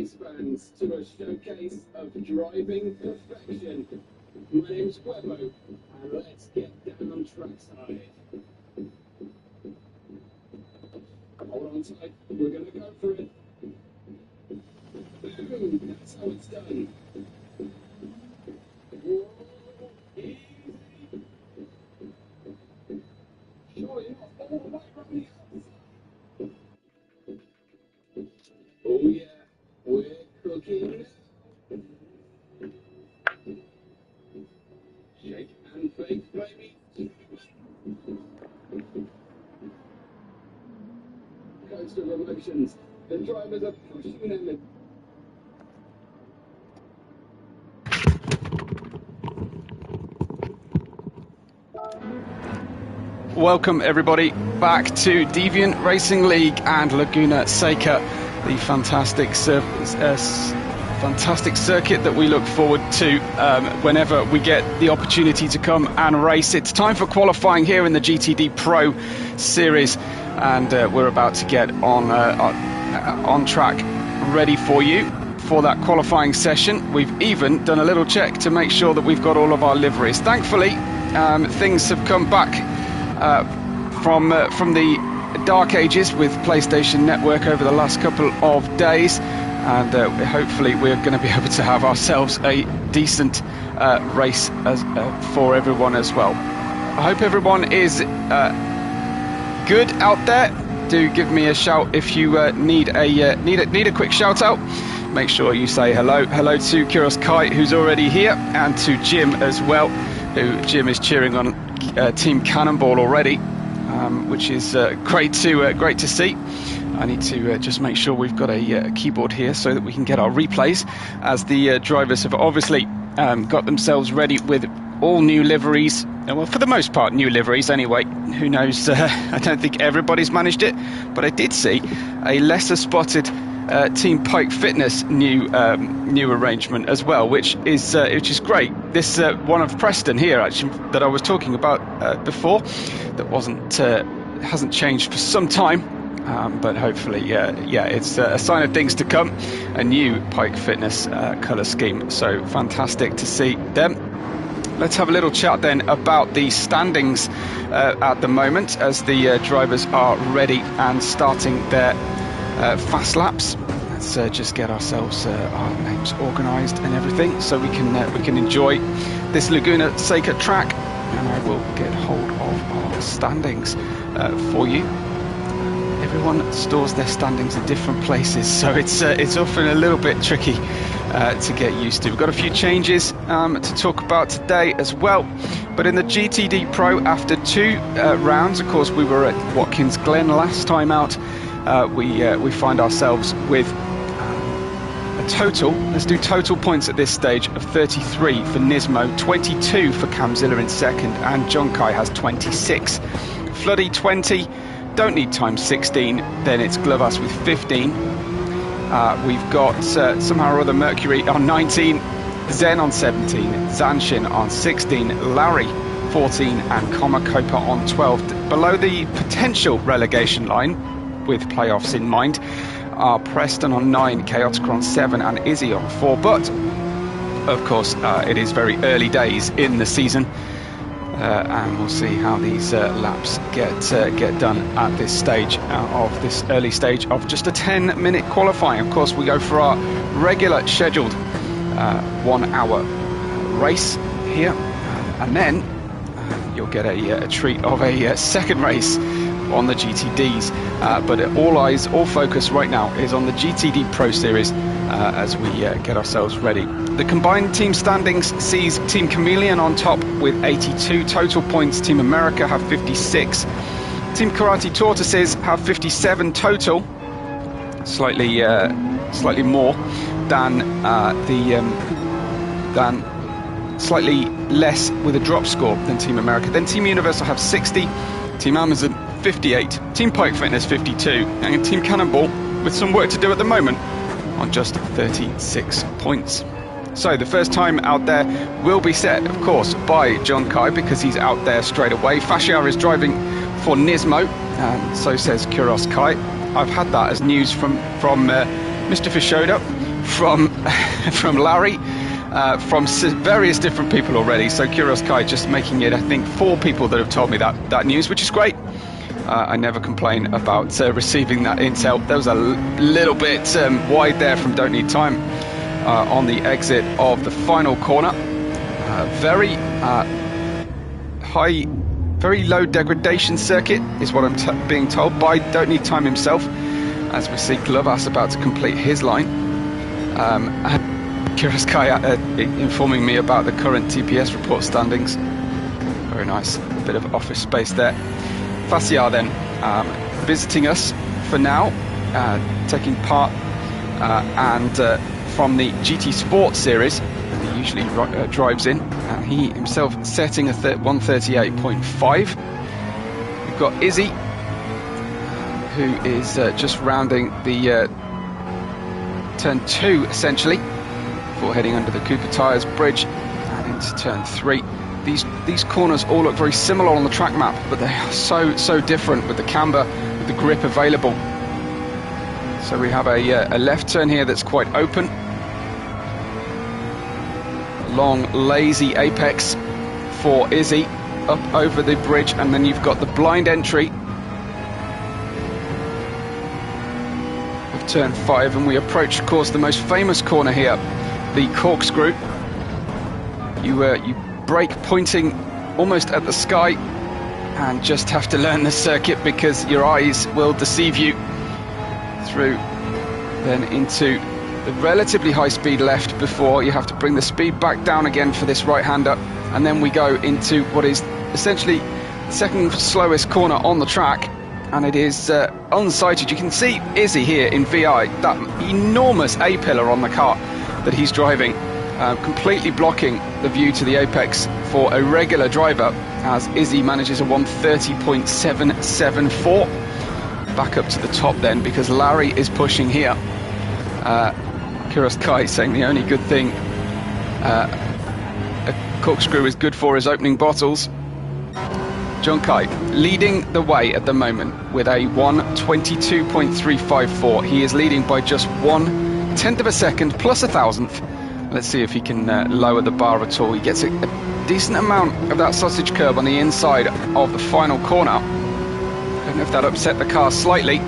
race fans to a showcase of driving perfection. My name's Webbo, and let's get down trackside. Hold on tight, we're going to go for it. Boom, that's how it's done. Whoa, easy. Sure, you're not all the way from the outside. Oh yeah, we're cooking. Shake and fake, baby. Coast of emotions. The drivers are pushing them. Welcome everybody back to Deviant Racing League and Laguna Seca, the fantastic circuit that we look forward to whenever we get the opportunity to come and race. It's time for qualifying here in the GTD Pro Series, and we're about to get on track ready for you for that qualifying session. We've even done a little check to make sure that we've got all of our liveries. Thankfully, things have come back from the dark ages with PlayStation Network over the last couple of days, and hopefully we're going to be able to have ourselves a decent race for everyone as well. I hope everyone is good out there. Do give me a shout if you need a quick shout out. Make sure you say hello to Kyros Kai, who's already here, and to Jim as well, who Jim is cheering on Team Cannonball already, which is great to see. I need to just make sure we've got a keyboard here so that we can get our replays, as the drivers have obviously got themselves ready with all new liveries. Well, for the most part, new liveries anyway. Who knows? I don't think everybody's managed it, but I did see a lesser spotted Team Pike Fitness new arrangement as well, which is great. This one of Preston here, actually, that I was talking about before, that hasn't changed for some time, but hopefully, it's a sign of things to come. A new Pike Fitness colour scheme, so fantastic to see them. Let's have a little chat then about the standings at the moment, as the drivers are ready and starting their fast laps. Let's just get ourselves our names organised and everything, so we can enjoy this Laguna Seca track, and I will get hold of our standings for you. Everyone stores their standings in different places, so it's often a little bit tricky to get used to. We've got a few changes to talk about today as well. But in the GTD Pro, after 2 rounds, of course, we were at Watkins Glen last time out. We find ourselves with a total, let's do total points at this stage, of 33 for Nismo, 22 for Camzilla in second, and John Kai has 26. Floody 20, don't need times 16, then it's Glovas with 15. We've got somehow or other Mercury on 19, Zen on 17, Zanshin on 16, Larry 14, and Komakopa on 12. Below the potential relegation line, with playoffs in mind, are Preston on 9, Chaotica on 7, and Izzy on 4. But of course, it is very early days in the season, and we'll see how these laps get done at this stage of this early stage of just a 10-minute qualifying. Of course, we go for our regular scheduled 1 hour race here, and then you'll get a treat of a second race on the GTDs, but all focus right now is on the GTD Pro Series as we get ourselves ready. The combined team standings sees Team Chameleon on top with 82 total points. Team America have 56. Team Karate Tortoises have 57 total, slightly more than slightly less with a drop score than Team America. Then Team Universal have 60. Team Amazon 58, Team Pike Fitness 52, and Team Cannonball, with some work to do at the moment, on just 36 points. So the first time out there will be set, of course, by John Kai, because he's out there straight away. Fashiar is driving for Nismo, and so says Kyros Kai. I've had that as news from Mr. Fishoda, from from Larry, from various different people already. So Curious Kai just making it, I think, 4 people that have told me that news, which is great. I never complain about receiving that intel. There was a little bit wide there from Don't Need Time on the exit of the final corner. Very high, very low degradation circuit is what I'm being told by Don't Need Time himself, as we see Glovas about to complete his line. And Curious Kai informing me about the current TPS report standings. Very nice, a bit of office space there. Fassiar then visiting us for now, taking part and from the GT Sport series. He usually drives in, and he himself setting a 138.5. We've got Izzy, who is just rounding the turn 2 essentially, before heading under the Cooper Tyres bridge and into turn 3. These corners all look very similar on the track map, but they are so different with the camber, with the grip available. So we have a left turn here that's quite open. Long, lazy apex for Izzy up over the bridge, and then you've got the blind entry of turn 5, and we approach, of course, the most famous corner here, the corkscrew. You brake pointing almost at the sky and just have to learn the circuit, because your eyes will deceive you, through then into the relatively high speed left before you have to bring the speed back down again for this right-hander, and then we go into what is essentially the second slowest corner on the track, and it is unsighted. You can see Izzy here in VI, that enormous A-pillar on the car that he's driving, completely blocking the view to the apex for a regular driver, as Izzy manages a 130.774. Back up to the top then, because Larry is pushing here. Curious Kai saying the only good thing a corkscrew is good for is opening bottles. John Kai leading the way at the moment with a 122.354. He is leading by just 1/10 of a second plus 1,000th. Let's see if he can lower the bar at all. He gets a decent amount of that sausage curb on the inside of the final corner. Don't know if that upset the car slightly,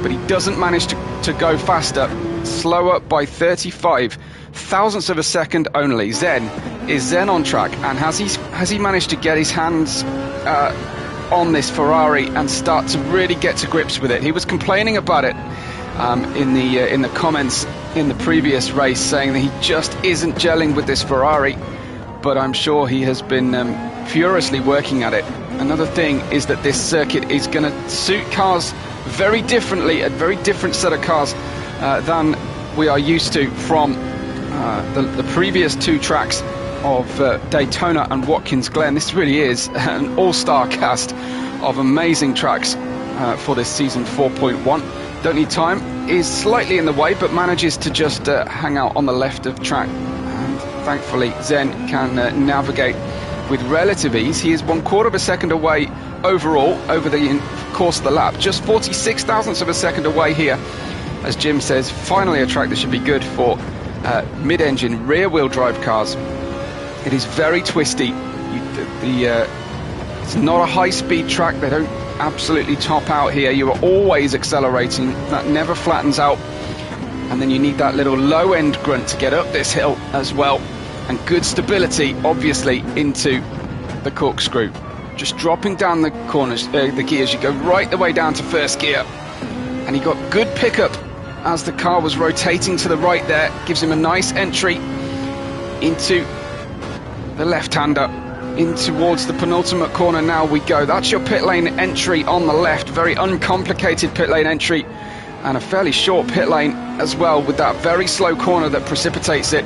but he doesn't manage to go faster. Slower by 35 thousandths of a second only. Zen on track, and has he managed to get his hands on this Ferrari and start to really get to grips with it? He was complaining about it in the comments in the previous race, saying that he just isn't gelling with this Ferrari, but I'm sure he has been furiously working at it. Another thing is that this circuit is going to suit cars very differently, a very different set of cars than we are used to from the previous 2 tracks of Daytona and Watkins Glen. This really is an all-star cast of amazing tracks for this season 4.1. Don't Need Time is slightly in the way, but manages to just hang out on the left of track, and thankfully Zen can navigate with relative ease. He is 1/4 of a second away overall over the course of the lap, just 46 thousandths of a second away here. As Jim says, finally a track that should be good for mid-engine rear-wheel drive cars. It is very twisty. It's not a high-speed track. They don't absolutely top out here. You are always accelerating. That never flattens out. And then you need that little low-end grunt to get up this hill as well. And good stability, obviously, into the corkscrew. Just dropping down the corners, the gears. You go right the way down to first gear. And he got good pickup as the car was rotating to the right there. Gives him a nice entry into the left-hander, in towards the penultimate corner. Now we go. That's your pit lane entry on the left. Very uncomplicated pit lane entry, and a fairly short pit lane as well, with that very slow corner that precipitates it,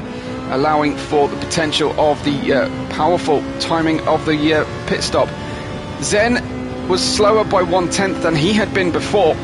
allowing for the potential of the powerful timing of the pit stop. Zen was slower by 1/10 than he had been before.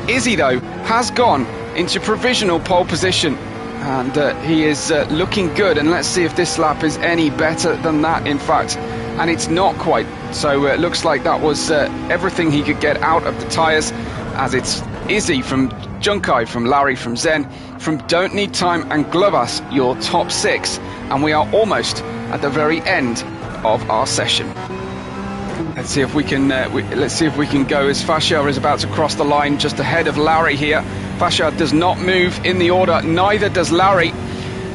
Izzy, though, has gone into provisional pole position, and he is looking good, and let's see if this lap is any better than that, in fact, and it's not quite. So it looks like that was everything he could get out of the tyres, as it's Izzy, from Junkai, from Larry, from Zen, from Don't Need Time and Glovas, your top 6. And we are almost at the very end of our session. Let's see if we can go as Fascia is about to cross the line just ahead of Larry here. Fascia does not move in the order, neither does Larry.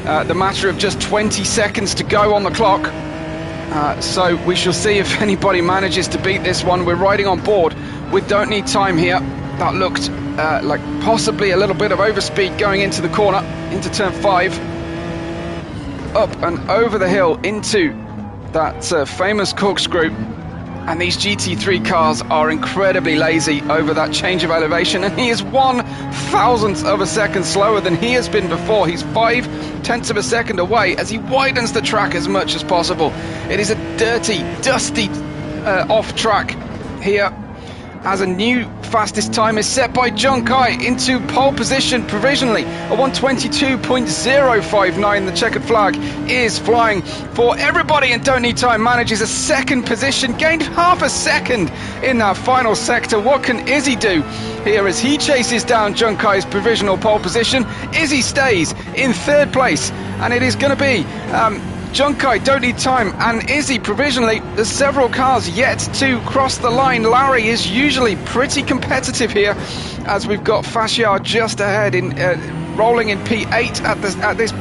The matter of just 20 seconds to go on the clock. So we shall see if anybody manages to beat this one. We're riding on board with Don't Need Time here. That looked like possibly a little bit of overspeed going into the corner, into turn 5. Up and over the hill into that famous corkscrew. And these GT3 cars are incredibly lazy over that change of elevation, and he is 1/1000th of a second slower than he has been before. He's 0.5 of a second away as he widens the track as much as possible. It is a dirty, dusty off track here, as a new fastest time is set by Junkai into pole position provisionally. A 1:22.059. The checkered flag is flying for everybody, and Don't Need Time manages a second position, gained half a second in that final sector. What can Izzy do here as he chases down Junkai's provisional pole position? Izzy stays in 3rd place, and it is going to be Junkai, Don't Need Time, and Izzy provisionally. There's several cars yet to cross the line. Larry is usually pretty competitive here, as we've got Fascia just ahead, in rolling in P8 at this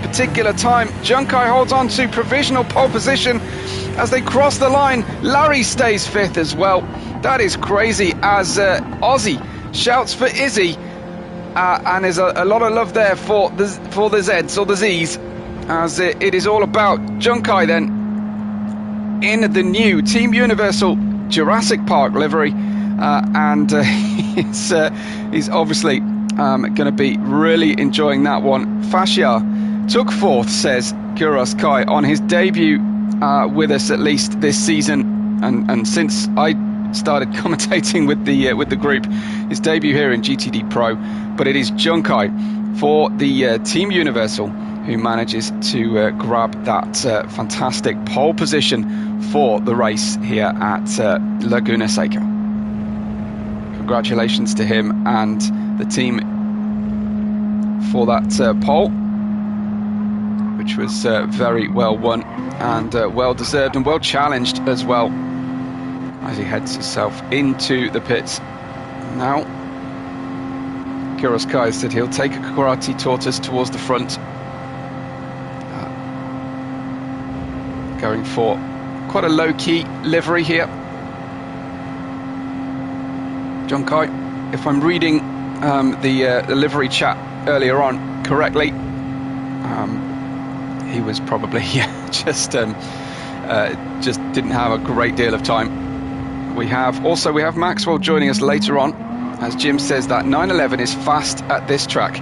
particular time. Junkai holds on to provisional pole position as they cross the line. Larry stays 5th as well. That is crazy, as Ozzy shouts for Izzy, and there's a lot of love there for the Zs or the Zs, as it is all about Junkai then in the new Team Universal Jurassic Park livery, and he's obviously going to be really enjoying that one. Fascia took 4th, says Kuros Kai, on his debut with us, at least this season, and since I started commentating with the group, his debut here in GTD Pro. But it is Junkai for the Team Universal who manages to grab that fantastic pole position for the race here at Laguna Seca. Congratulations to him and the team for that pole, which was very well won and well deserved and well challenged as well, as he heads himself into the pits. Now, Kuros Kai said he'll take a karate tortoise towards the front, going for quite a low-key livery here. Junkai, if I'm reading the livery chat earlier on correctly, he was probably just didn't have a great deal of time. We have Maxwell joining us later on, as Jim says that 911 is fast at this track.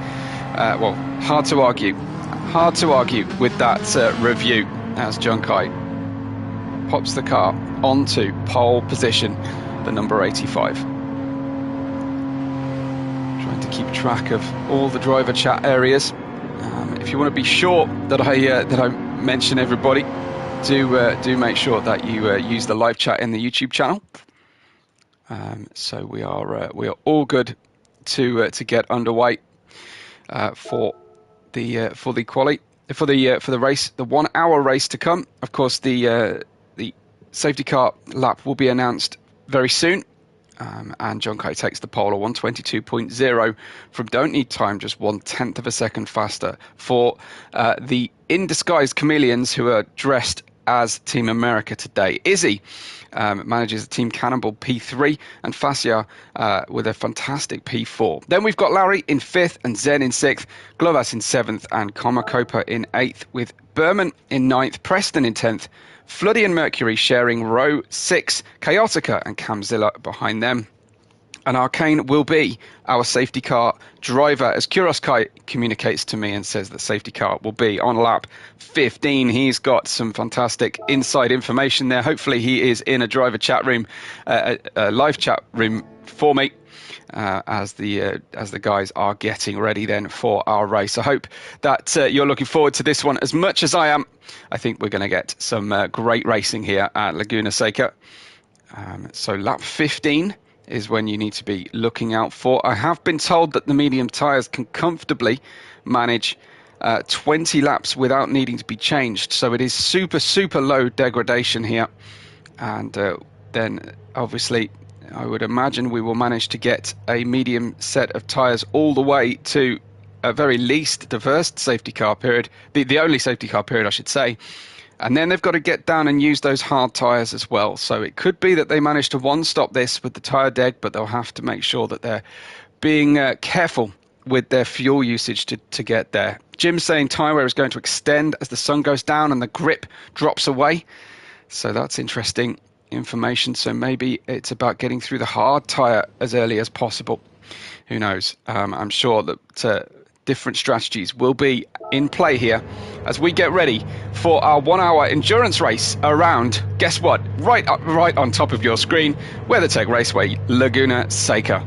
Well, hard to argue with that review, as Junkai pops the car onto pole position, the number 85. Trying to keep track of all the driver chat areas. If you want to be sure that I mention everybody, do make sure that you use the live chat in the YouTube channel. So we are all good to get underway for the quali, for the race, the 1 hour race to come. Of course, the safety car lap will be announced very soon. And Junkai takes the pole, a 1:22.0 from Don't Need Time, just 1/10 of a second faster for the in disguise chameleons who are dressed as Team America today. Izzy manages the Team Cannonball P3, and Fascia with a fantastic P4. Then we've got Larry in 5th and Zen in 6th, Glovas in 7th and Komakopa in 8th, with Berman in 9th, Preston in 10th, Floody and Mercury sharing row 6, Chaotica and Camzilla behind them. And Arcane will be our safety car driver, as Kuros Kai communicates to me and says that safety car will be on lap 15. He's got some fantastic inside information there. Hopefully he is in a driver chat room, a live chat room for me, as the guys are getting ready then for our race. I hope that you're looking forward to this one as much as I am. I think we're going to get some great racing here at Laguna Seca. So lap 15 is when you need to be looking out for. I have been told that the medium tyres can comfortably manage 20 laps without needing to be changed, so it is super low degradation here. And then obviously I would imagine we will manage to get a medium set of tyres all the way to at very least the first safety car period, the only safety car period I should say. And then they've got to get down and use those hard tyres as well. So it could be that they manage to one-stop this with the tyre deg, but they'll have to make sure that they're being careful with their fuel usage to get there. Jim's saying tyre wear is going to extend as the sun goes down and the grip drops away. So that's interesting information. So maybe it's about getting through the hard tyre as early as possible. Who knows? I'm sure that different strategies will be in play here as we get ready for our 1 hour endurance race around, guess what, right on top of your screen, WeatherTech Raceway, Laguna, Seca.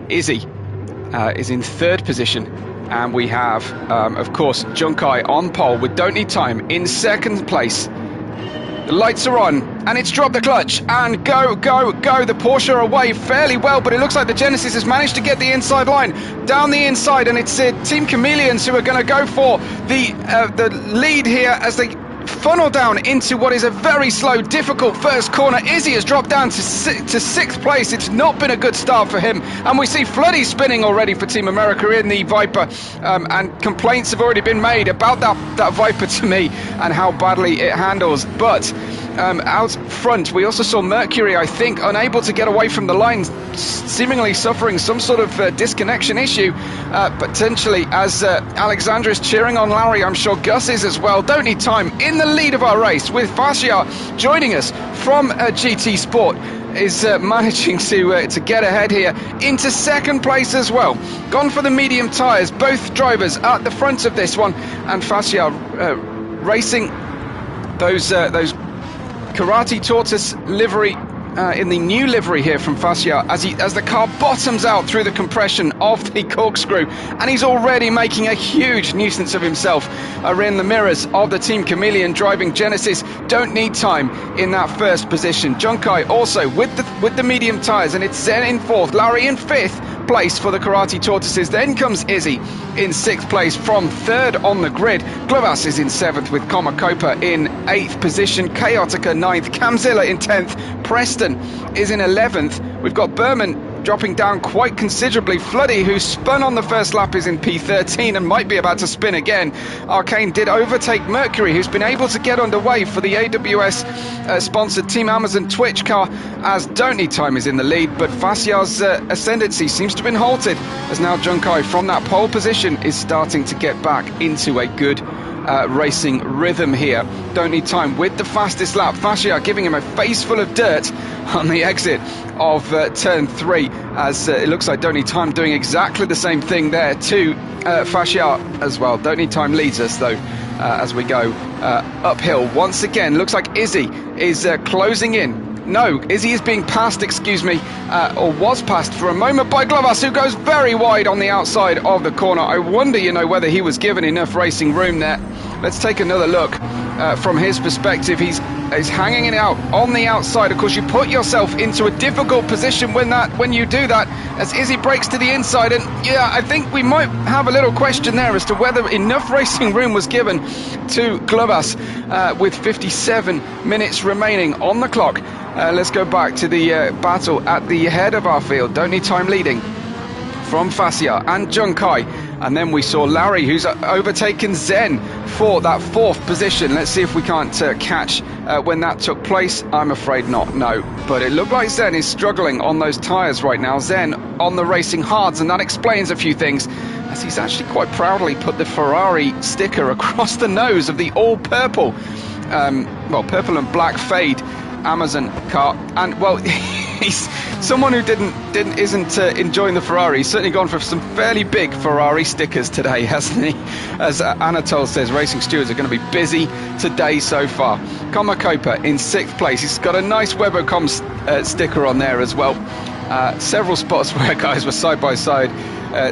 Izzy is in third position, and we have, of course, Junkai on pole with Don't Need Time in second place. The lights are on, and it's dropped the clutch, and go. The Porsche away fairly well, but it looks like the Genesis has managed to get the inside line, down the inside, and it's Team Chameleons who are going to go for the lead here as they funnel down into what is a very slow, difficult first corner. Izzy has dropped down to sixth place. It's not been a good start for him, and we see Freddie spinning already for Team America in the Viper, and complaints have already been made about that Viper to me and how badly it handles. But out front we also saw Mercury, I think, unable to get away from the line, seemingly suffering some sort of disconnection issue, potentially, as Alexandra is cheering on Larry. I'm sure Gus is as well. Don't Need Time in the lead of our race, with Fascia joining us from GT Sport, is managing to get ahead here into second place as well. Gone for the medium tyres, both drivers at the front of this one, and Fascia racing those Karate Tortoise livery, in the new livery here from Fascia, as the car bottoms out through the compression of the corkscrew, and he's already making a huge nuisance of himself in the mirrors of the Team Chameleon driving Genesis. Don't Need Time in that first position. Junkai also with the medium tyres, and it's Zen in fourth, Larry in fifth place for the Karate Tortoises. Then comes Izzy in sixth place from third on the grid. Glovas is in seventh with Komakopa in eighth position, Chaotica ninth, Camzilla in 10th, Preston is in 11th. We've got Berman dropping down quite considerably. Floody, who spun on the first lap, is in P13 and might be about to spin again. Arcane did overtake Mercury, who's been able to get underway for the AWS sponsored Team Amazon Twitch car, as Don't Need Time is in the lead, but Fascia's ascendancy seems to have been halted, as now Junkai from that pole position is starting to get back into a good racing rhythm here. Don't Need Time with the fastest lap. Fascia giving him a face full of dirt on the exit of turn 3, as it looks like Don't Need Time doing exactly the same thing there to Fascia as well. Don't Need Time leads us though as we go uphill once again. Looks like Izzy is closing in. No, Izzy is being passed, excuse me, or was passed for a moment by Glovas, who goes very wide on the outside of the corner. I wonder, whether he was given enough racing room there. Let's take another look from his perspective. He's hanging it out on the outside. Of course, you put yourself into a difficult position when you do that, as Izzy breaks to the inside. And yeah, I think we might have a little question there as to whether enough racing room was given to Glovas with 57 minutes remaining on the clock. Let's go back to the battle at the head of our field. Don't Need Time leading from Fascia and Junkai, and then we saw Larry, who's overtaken Zen for that fourth position. Let's see if we can't catch when that took place. I'm afraid not, no, but it looked like Zen is struggling on those tyres right now. Zen on the racing hards, and that explains a few things, as he's actually quite proudly put the Ferrari sticker across the nose of the all purple, purple and black fade Amazon car. And well, he's someone who isn't enjoying the Ferrari. He's certainly gone for some fairly big Ferrari stickers today, hasn't he? As Anatole says, racing stewards are going to be busy today so far. Komakopa in sixth place. He's got a nice Webbo sticker on there as well. Several spots where guys were side by side,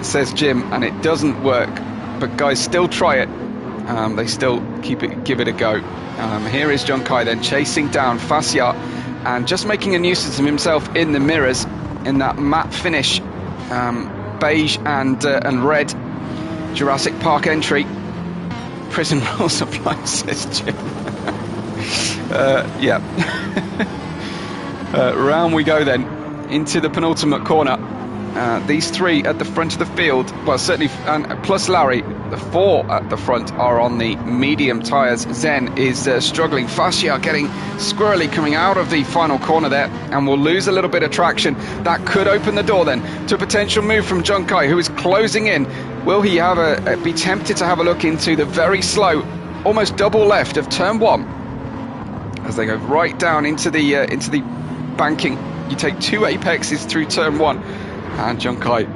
says Jim, and it doesn't work, but guys still try it. They still give it a go. Here is Junkai then chasing down Fascia and just making a nuisance of himself in the mirrors in that matte finish, beige and red Jurassic Park entry. Prison rules apply, says Jim. Yeah. Round we go then, into the penultimate corner. These three at the front of the field, well, certainly, and plus Larry, the four at the front are on the medium tyres. Zen is struggling. Fascia getting squirrely coming out of the final corner there, and will lose a little bit of traction. That could open the door then to a potential move from Junkai, who is closing in. Will he have be tempted to have a look into the very slow, almost double left of turn 1 as they go right down into the banking? You take 2 apexes through turn 1, and Junkai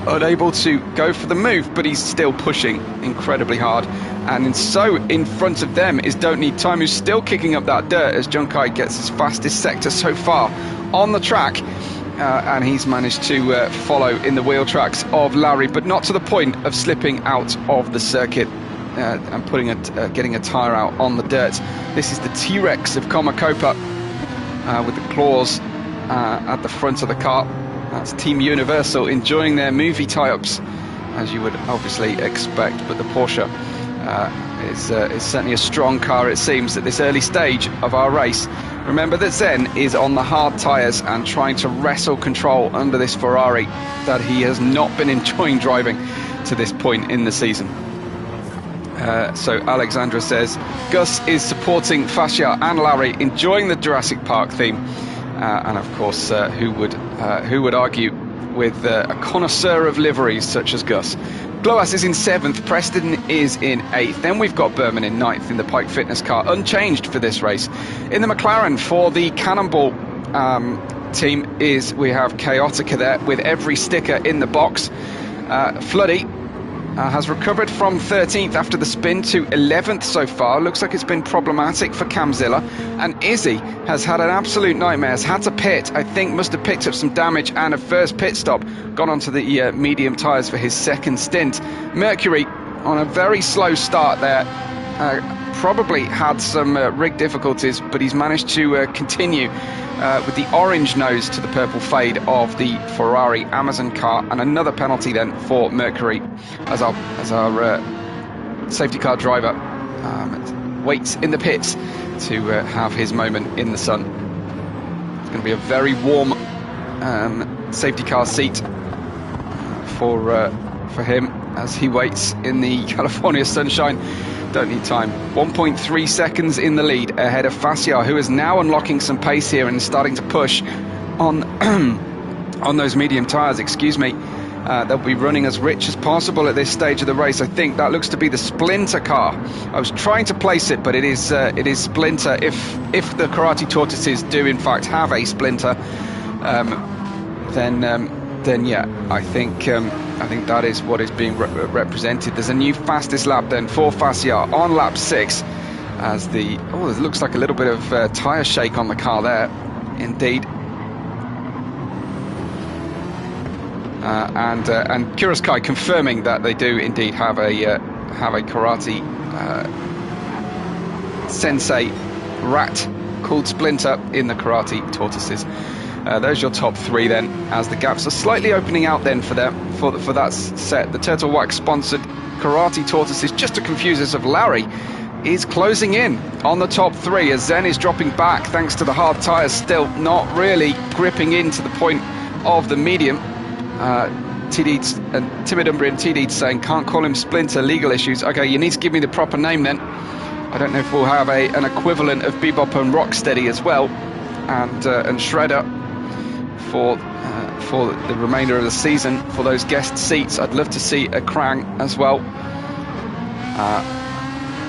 unable to go for the move, but he's still pushing incredibly hard. And in front of them is Don't Need Time, who's still kicking up that dirt as Junkai gets his fastest sector so far on the track. And he's managed to follow in the wheel tracks of Larry, but not to the point of slipping out of the circuit and getting a tyre out on the dirt. This is the T-Rex of Komakopa with the claws at the front of the car. That's Team Universal enjoying their movie tie-ups, as you would obviously expect. But the Porsche is certainly a strong car, it seems, at this early stage of our race. Remember that Zen is on the hard tyres and trying to wrestle control under this Ferrari that he has not been enjoying driving to this point in the season. So Alexandra says Gus is supporting Fascia and Larry, enjoying the Jurassic Park theme. And of course, who would argue with a connoisseur of liveries such as Gus? Gloas is in 7th, Preston is in 8th. Then we've got Berman in 9th in the Pike Fitness car, unchanged for this race. In the McLaren for the Cannonball team we have Chaotica there with every sticker in the box. Floody has recovered from 13th after the spin to 11th so far. Looks like it's been problematic for Camzilla. And Izzy has had an absolute nightmare. Has had to pit. I think must have picked up some damage and a first pit stop. Gone onto the medium tyres for his second stint. Mercury on a very slow start there. Probably had some rig difficulties, but he's managed to continue with the orange nose to the purple fade of the Ferrari Amazon car, and another penalty then for Mercury as our safety car driver waits in the pits to have his moment in the sun. It's going to be a very warm safety car seat for him as he waits in the California sunshine. Don't Need Time 1.3 seconds in the lead ahead of Fascia, who is now unlocking some pace here and starting to push on on those medium tyres. They'll be running as rich as possible at this stage of the race. I think that looks to be the Splinter car. I was trying to place it, but it is Splinter. If the Karate Tortoises do in fact have a Splinter, then yeah, I think that is what is being represented. There's a new fastest lap then for Fascia on lap 6 as it looks like a little bit of tyre shake on the car there, indeed. And Kuroskai confirming that they do indeed have a karate sensei rat called Splinter in the Karate Tortoises. There's your top 3 then, as the gaps are slightly opening out then for that set. The Turtle Wax sponsored Karate Tortoises, just to confuse us, of Larry, is closing in on the top 3 as Zen is dropping back thanks to the hard tyres, still not really gripping into the point of the medium. Timid Umbrian TD saying can't call him Splinter, legal issues. Okay, you need to give me the proper name then. I don't know if we'll have an equivalent of Bebop and Rocksteady as well, and Shredder for the remainder of the season for those guest seats. I'd love to see a Krang as well,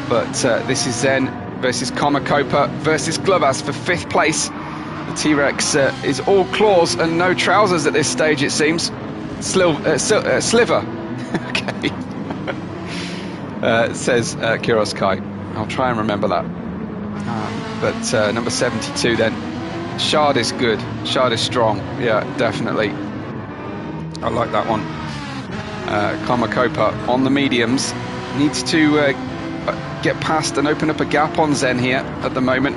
but this is Zen versus Komakopa versus Glovas for 5th place. The T-Rex is all claws and no trousers at this stage, it seems. Sliver. Okay. Says Kuroskai. I'll try and remember that. But number 72 then. Shard is good. Shard is strong. Yeah, definitely. I like that one. Komakopa on the mediums. Needs to get past and open up a gap on Zen here at the moment.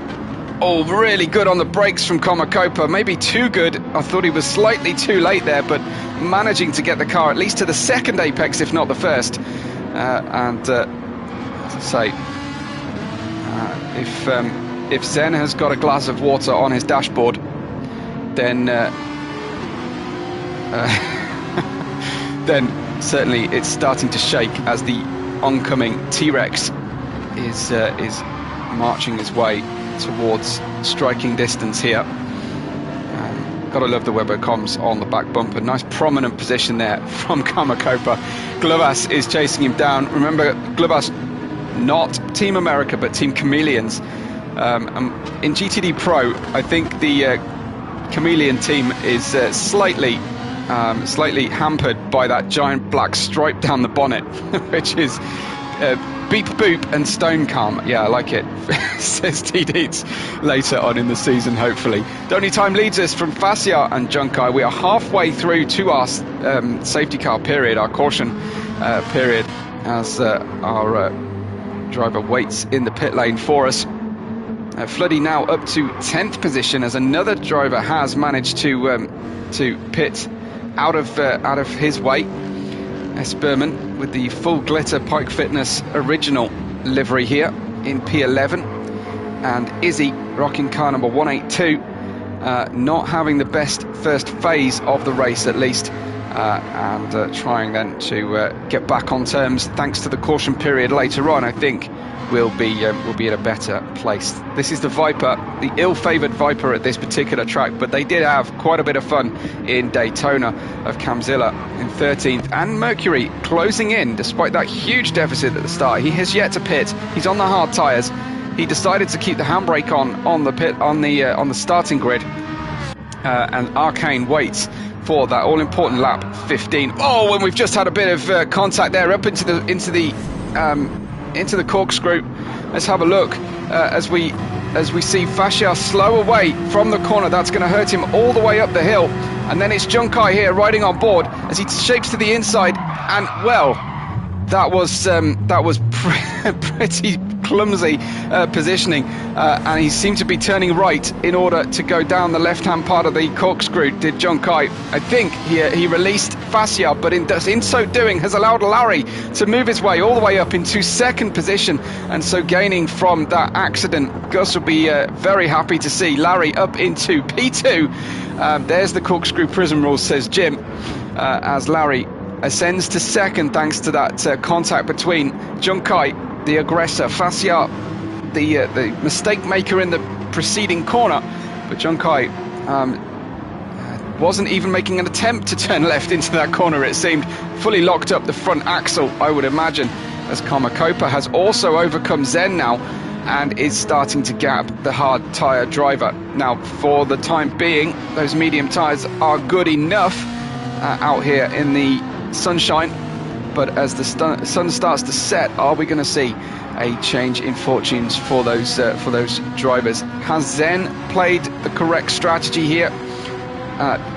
Oh, really good on the brakes from Comacopa. Maybe too good. I thought he was slightly too late there, but managing to get the car at least to the second apex, if not the first. As I say, if Zen has got a glass of water on his dashboard, then then certainly it's starting to shake as the oncoming T-Rex is marching his way towards striking distance here. Gotta love the Webbo comms on the back bumper. Nice prominent position there from Comacopa. Glovas is chasing him down. Remember, Glovas not Team America but Team Chameleons. In GTD Pro, I think the Chameleon team is slightly hampered by that giant black stripe down the bonnet, which is beep boop and stone calm. Yeah, I like it. Says T-Deeds later on in the season, hopefully. The only time leads us from Fascia and Junkai. We are halfway through to our safety car period, our caution period, as our driver waits in the pit lane for us. Floody now up to 10th position as another driver has managed to pit out of his way. S. Berman with the full glitter Pike Fitness original livery here in P11, and Izzy rocking car number 182, not having the best first phase of the race at least, and trying then to get back on terms thanks to the caution period later on. I think we'll be in a better place. This is the Viper, the ill-favoured Viper at this particular track, but they did have quite a bit of fun in Daytona of Camzilla in 13th, and Mercury closing in despite that huge deficit at the start. He has yet to pit. He's on the hard tyres. He decided to keep the handbrake on the starting grid, and Arcane waits for that all-important lap 15. Oh, and we've just had a bit of contact there up into the corkscrew. Let's have a look as we see Fascia slow away from the corner. That's going to hurt him all the way up the hill, and then it's Junkai here riding on board as he shapes to the inside, and well, that was pretty clumsy positioning, and he seemed to be turning right in order to go down the left-hand part of the corkscrew, did Junkai. I think he released Fascia, but in so doing has allowed Larry to move his way all the way up into second position, and so gaining from that accident. Gus will be very happy to see Larry up into P2. There's the corkscrew prism rule, says Jim, as Larry ascends to second thanks to that contact between Junkai, the aggressor, Fascia, the mistake maker in the preceding corner, but Junkai wasn't even making an attempt to turn left into that corner. It seemed fully locked up the front axle, I would imagine, as Comacopa has also overcome Zen now and is starting to gap the hard tyre driver. Now, for the time being, those medium tyres are good enough out here in the sunshine, but as the sun starts to set, are we going to see a change in fortunes for those drivers? Has Zen played the correct strategy here?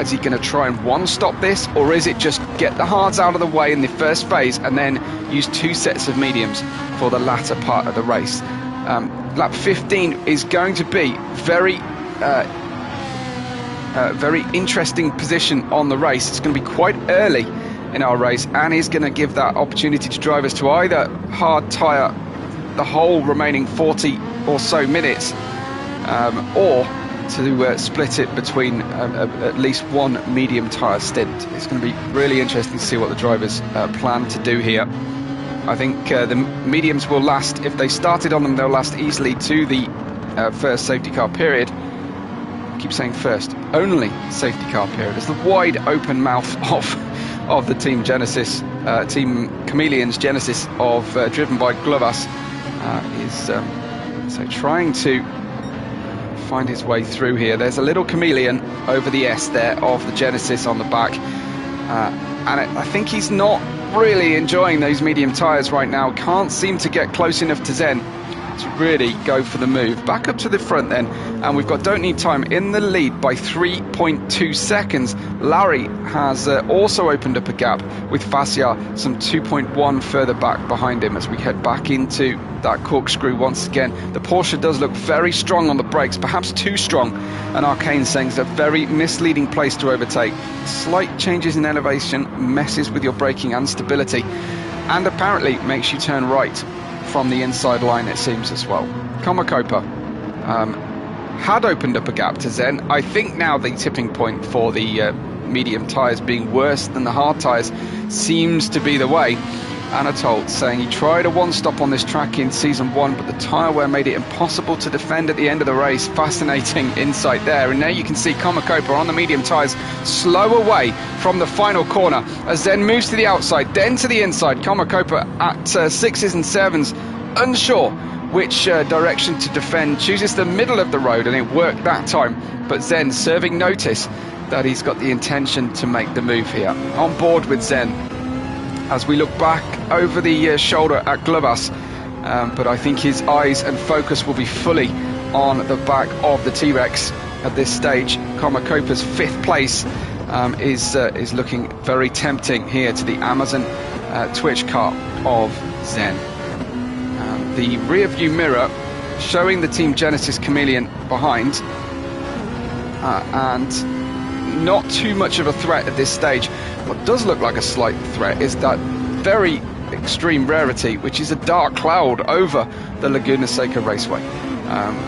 Is he going to try and one-stop this, or is it just get the hards out of the way in the first phase and then use two sets of mediums for the latter part of the race? Lap 15 is going to be very interesting position on the race. It's going to be quite early in our race, and is going to give that opportunity to drivers to either hard tyre the whole remaining 40 or so minutes, or to split it between at least one medium tyre stint. It's going to be really interesting to see what the drivers plan to do here. I think the mediums will last, if they started on them, they'll last easily to the first safety car period. I keep saying first, only safety car period, as the wide open mouth of the Team Genesis, Team Chameleons Genesis of driven by Glovas is so trying to find his way through here. There's a little chameleon over the S there of the Genesis on the back, and I think he's not really enjoying those medium tyres right now. Can't seem to get close enough to Zen to really go for the move. Back up to the front then, and we've got Don't Need Time in the lead by 3.2 seconds. Larry has also opened up a gap with Facia some 2.1 further back behind him as we head back into that corkscrew once again. The Porsche does look very strong on the brakes, perhaps too strong, and Arcane saying it's a very misleading place to overtake. Slight changes in elevation messes with your braking and stability, and apparently makes you turn right from the inside line, it seems, as well. Komakopa had opened up a gap to Zen. I think now the tipping point for the medium tyres being worse than the hard tyres seems to be the way. Anatole saying he tried a one-stop on this track in Season 1, but the tyre wear made it impossible to defend at the end of the race. Fascinating insight there. And now you can see Komakopa on the medium tyres slow away from the final corner as Zen moves to the outside, then to the inside. Komakopa at 6s and 7s, unsure which direction to defend, chooses the middle of the road, and it worked that time. But Zen serving notice that he's got the intention to make the move here. On board with Zen as we look back over the shoulder at Glovas, but I think his eyes and focus will be fully on the back of the T-Rex at this stage. Komakopa's 5th place is looking very tempting here to the Amazon Twitch car of Zen. The rear view mirror showing the Team Genesis Chameleon behind, and not too much of a threat at this stage. What does look like a slight threat is that very extreme rarity, which is a dark cloud over the Laguna Seca Raceway.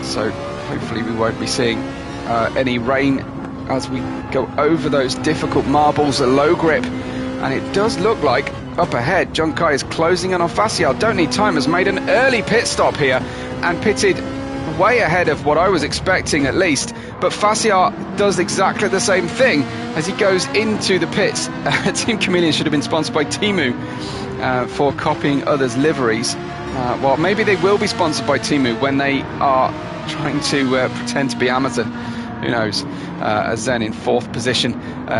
So hopefully we won't be seeing any rain as we go over those difficult marbles, a low grip. And it does look like up ahead, John Kai is closing in on Facial. Don't Need Time has made an early pit stop here and pitted way ahead of what I was expecting, at least. But Facial does exactly the same thing as he goes into the pits. Team Chameleon should have been sponsored by Temu for copying others' liveries. Well, maybe they will be sponsored by Temu when they are trying to pretend to be Amazon. Who knows? As Zen in 4th position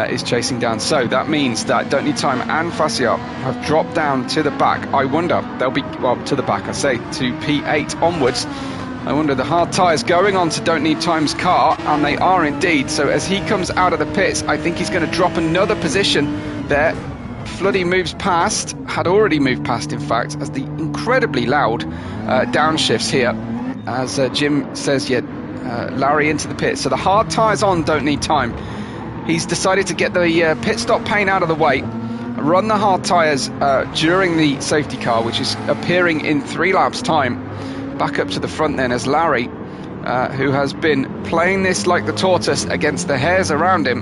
is chasing down. So that means that Don't Need Time and Facial have dropped down to the back. I wonder, they'll be, well, to the back, I say, to P8 onwards. I wonder, the hard tyres going on to Don't Need Time's car, and they are indeed. So as he comes out of the pits, I think he's going to drop another position there. Floody moves past, had already moved past, in fact, as the incredibly loud downshifts here. As Jim says, yeah, Larry into the pit. So the hard tyres on Don't Need Time. He's decided to get the pit stop pain out of the way, run the hard tyres during the safety car, which is appearing in 3 laps time. Back up to the front then as Larry, who has been playing this like the tortoise against the hares around him,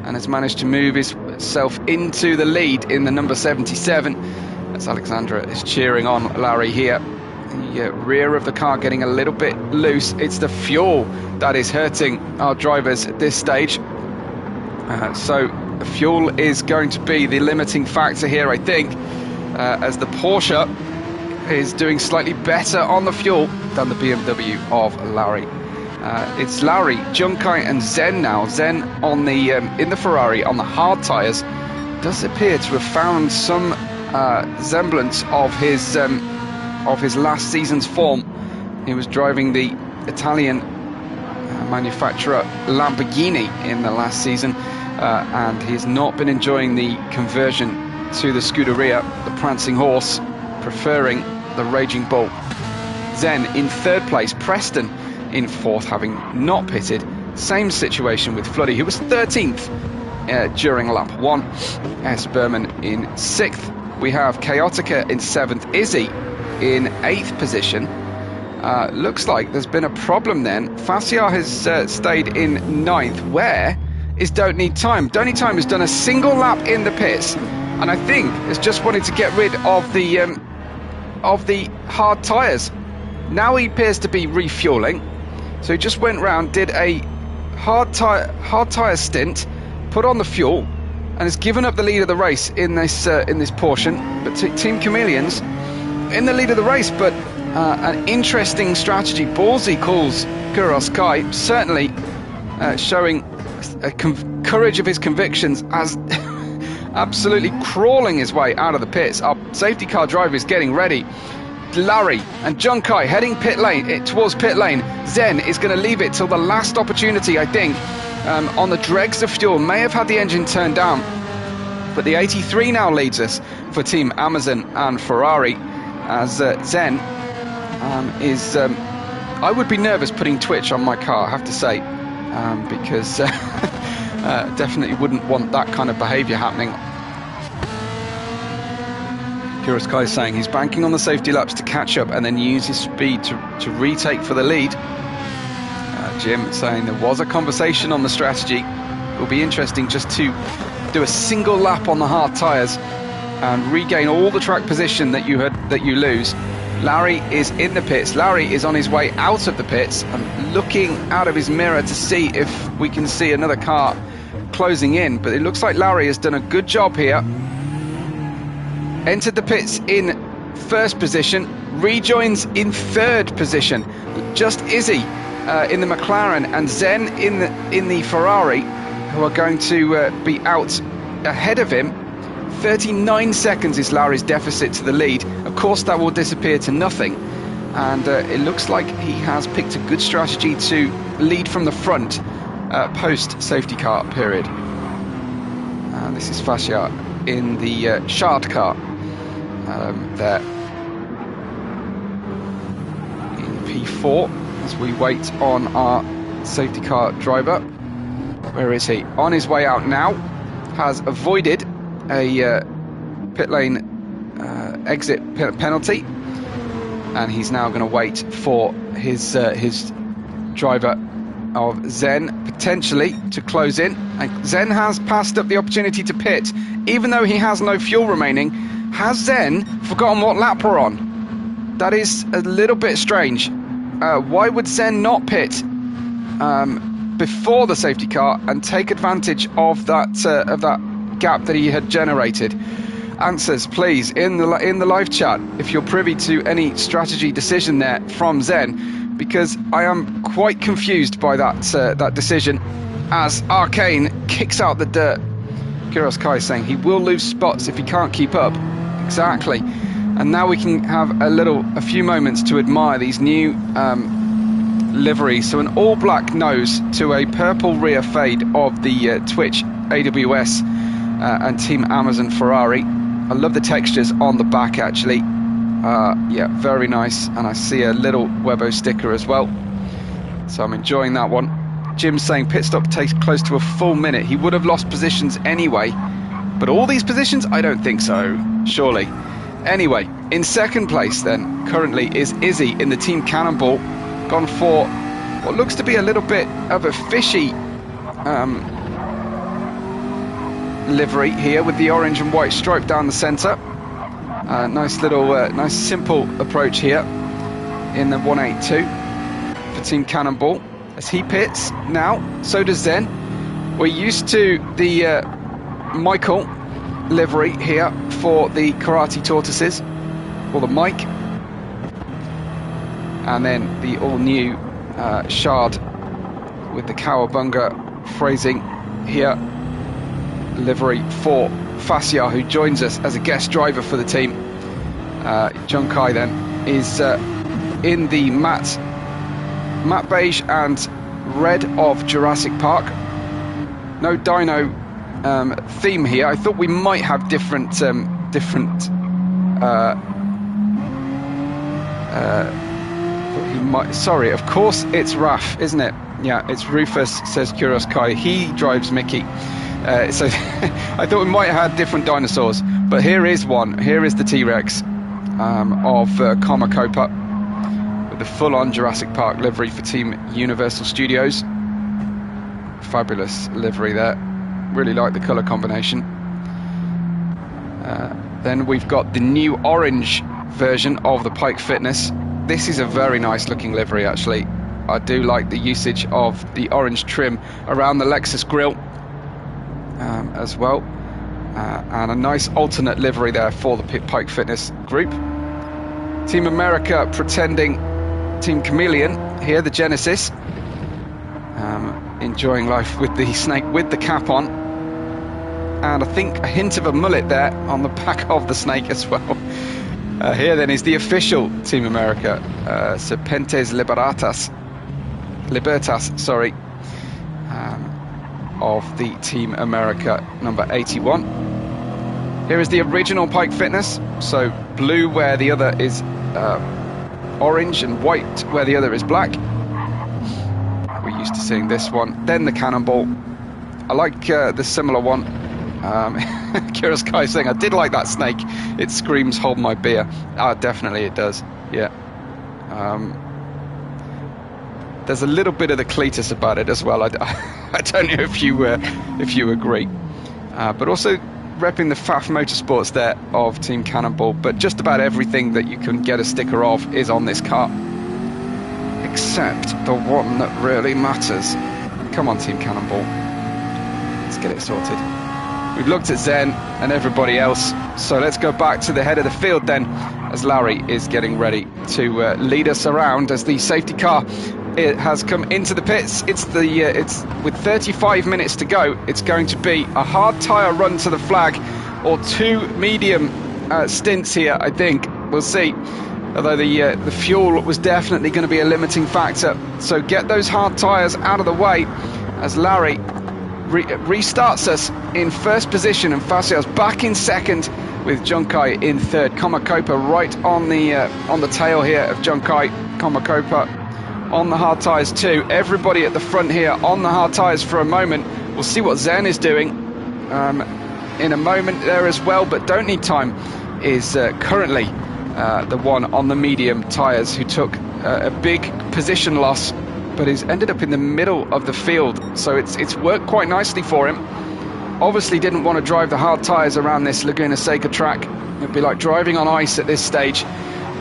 and has managed to move himself into the lead in the number 77 as Alexandra is cheering on Larry here. The rear of the car getting a little bit loose. It's the fuel that is hurting our drivers at this stage. So the fuel is going to be the limiting factor here, I think, as the Porsche is doing slightly better on the fuel than the BMW of Larry. It's Larry, Junkai and Zen now. Zen on the in the Ferrari on the hard tyres does appear to have found some semblance of his last season's form. He was driving the Italian manufacturer Lamborghini in the last season, and he has not been enjoying the conversion to the Scuderia, the prancing horse, preferring the Raging Bull. Zen in 3rd place, Preston in 4th, having not pitted. Same situation with Floody, who was 13th during lap 1. S. Berman in 6th. We have Chaotica in 7th, Izzy in 8th position. Looks like there's been a problem then. Facial has stayed in 9th. Where is Don't Need Time? Don't Need Time has done a single lap in the pits, and I think has just wanted to get rid of the hard tyres. Now he appears to be refueling, so he just went round, did a hard tyre stint, put on the fuel, and has given up the lead of the race in this portion. But Team Chameleons in the lead of the race, but an interesting strategy. Ballsy calls Kuros Kai, certainly showing courage of his convictions as absolutely crawling his way out of the pits. Our safety car driver is getting ready. Larry and Junkai heading towards pit lane. Zen is going to leave it till the last opportunity, I think, on the dregs of fuel. May have had the engine turned down, but the 83 now leads us for Team Amazon and Ferrari, as Zen is... I would be nervous putting Twitch on my car, I have to say, because definitely wouldn't want that kind of behaviour happening. Curious Guy is saying he's banking on the safety laps to catch up and then use his speed to retake for the lead. Jim saying there was a conversation on the strategy. It will be interesting just to do a single lap on the hard tyres and regain all the track position that you lose. Larry is in the pits. Larry is on his way out of the pits and looking out of his mirror to see if we can see another car closing in, but it looks like Larry has done a good job here. Entered the pits in first position, rejoins in third position. Just Izzy in the McLaren and Zen in the Ferrari, who are going to be out ahead of him. 39 seconds is Larry's deficit to the lead. Of course, that will disappear to nothing. And it looks like he has picked a good strategy to lead from the front post-safety car period. This is Fascia in the Shard car there in P4 as we wait on our safety car driver. Where is he? On his way out now. Has avoided a pit lane exit penalty, and he's now going to wait for his driver of Zen potentially to close in. And Zen has passed up the opportunity to pit, even though he has no fuel remaining. Has Zen forgotten what lap we're on? That is a little bit strange. Why would Zen not pit before the safety car and take advantage of that gap that he had generated? Answers, please, in the live chat, if you're privy to any strategy decision there from Zen, because I am quite confused by that decision as Arcane kicks out the dirt. Kuros Kai saying he will lose spots if he can't keep up. Exactly. And now we can have a few moments to admire these new liveries. So an all black nose to a purple rear fade of the Twitch AWS and Team Amazon Ferrari. I love the textures on the back, actually. Yeah, very nice. And I see a little Webbo sticker as well, so I'm enjoying that one. Jim's saying pit stop takes close to a full minute. He would have lost positions anyway, but all these positions, I don't think so, surely. Anyway, in second place then currently is Izzy in the Team Cannonball, gone for what looks to be a little bit of a fishy livery here with the orange and white stripe down the centre. Nice little, nice simple approach here in the 182 for Team Cannonball. As he pits now, so does Zen. We're used to the Michael livery here for the Karate Tortoises, or the Mike, and then the all-new Shard with the Cowabunga phrasing here. Livery for Fascia, who joins us as a guest driver for the team. John Kai then is in the matte beige and red of Jurassic Park. No dino theme here. I thought we might have different sorry, of course it's Raf, isn't it? Yeah, it's Rufus, says Kuros Kai. He drives Mickey. So I thought we might have had different dinosaurs, but here is one. Here is the T-Rex of Comacopa with the full-on Jurassic Park livery for Team Universal Studios. Fabulous livery there. Really like the colour combination. Then we've got the new orange version of the Pike Fitness. This is a very nice looking livery, actually. I do like the usage of the orange trim around the Lexus grille as well. And a nice alternate livery there for the Pike Fitness group. Team America pretending Team Chameleon here, the Genesis. Enjoying life with the snake with the cap on. And I think a hint of a mullet there on the back of the snake as well. Here then is the official Team America, Serpentes Libertas, sorry, of the Team America number 81. Here is the original Pike Fitness, so blue where the other is orange and white where the other is black. We're used to seeing this one. Then the Cannonball. I like the similar one. Curious guy saying, I did like that snake. It screams, hold my beer. Definitely it does, yeah. There's a little bit of the Cletus about it as well. I don't know if you agree. But also repping the Pfaff Motorsports there of Team Cannonball. But just about everything that you can get a sticker of is on this car, except the one that really matters. Come on, Team Cannonball. Let's get it sorted. We've looked at Zen and everybody else, so let's go back to the head of the field then, as Larry is getting ready to lead us around as the safety car has come into the pits. It's with 35 minutes to go. It's going to be a hard tyre run to the flag, or 2 medium stints here, I think. We'll see. Although the fuel was definitely going to be a limiting factor. So get those hard tyres out of the way as Larry restarts us in first position, and Facia's back in second with Junkai in third. Komakopa right on the tail here of Junkai. Komakopa on the hard tyres too. Everybody at the front here on the hard tyres for a moment. We'll see what Zen is doing in a moment there as well, but Don't Need Time is currently the one on the medium tyres who took a big position loss, but he's ended up in the middle of the field, so it's worked quite nicely for him. Obviously didn't want to drive the hard tyres around this Laguna Seca track. It'd be like driving on ice at this stage.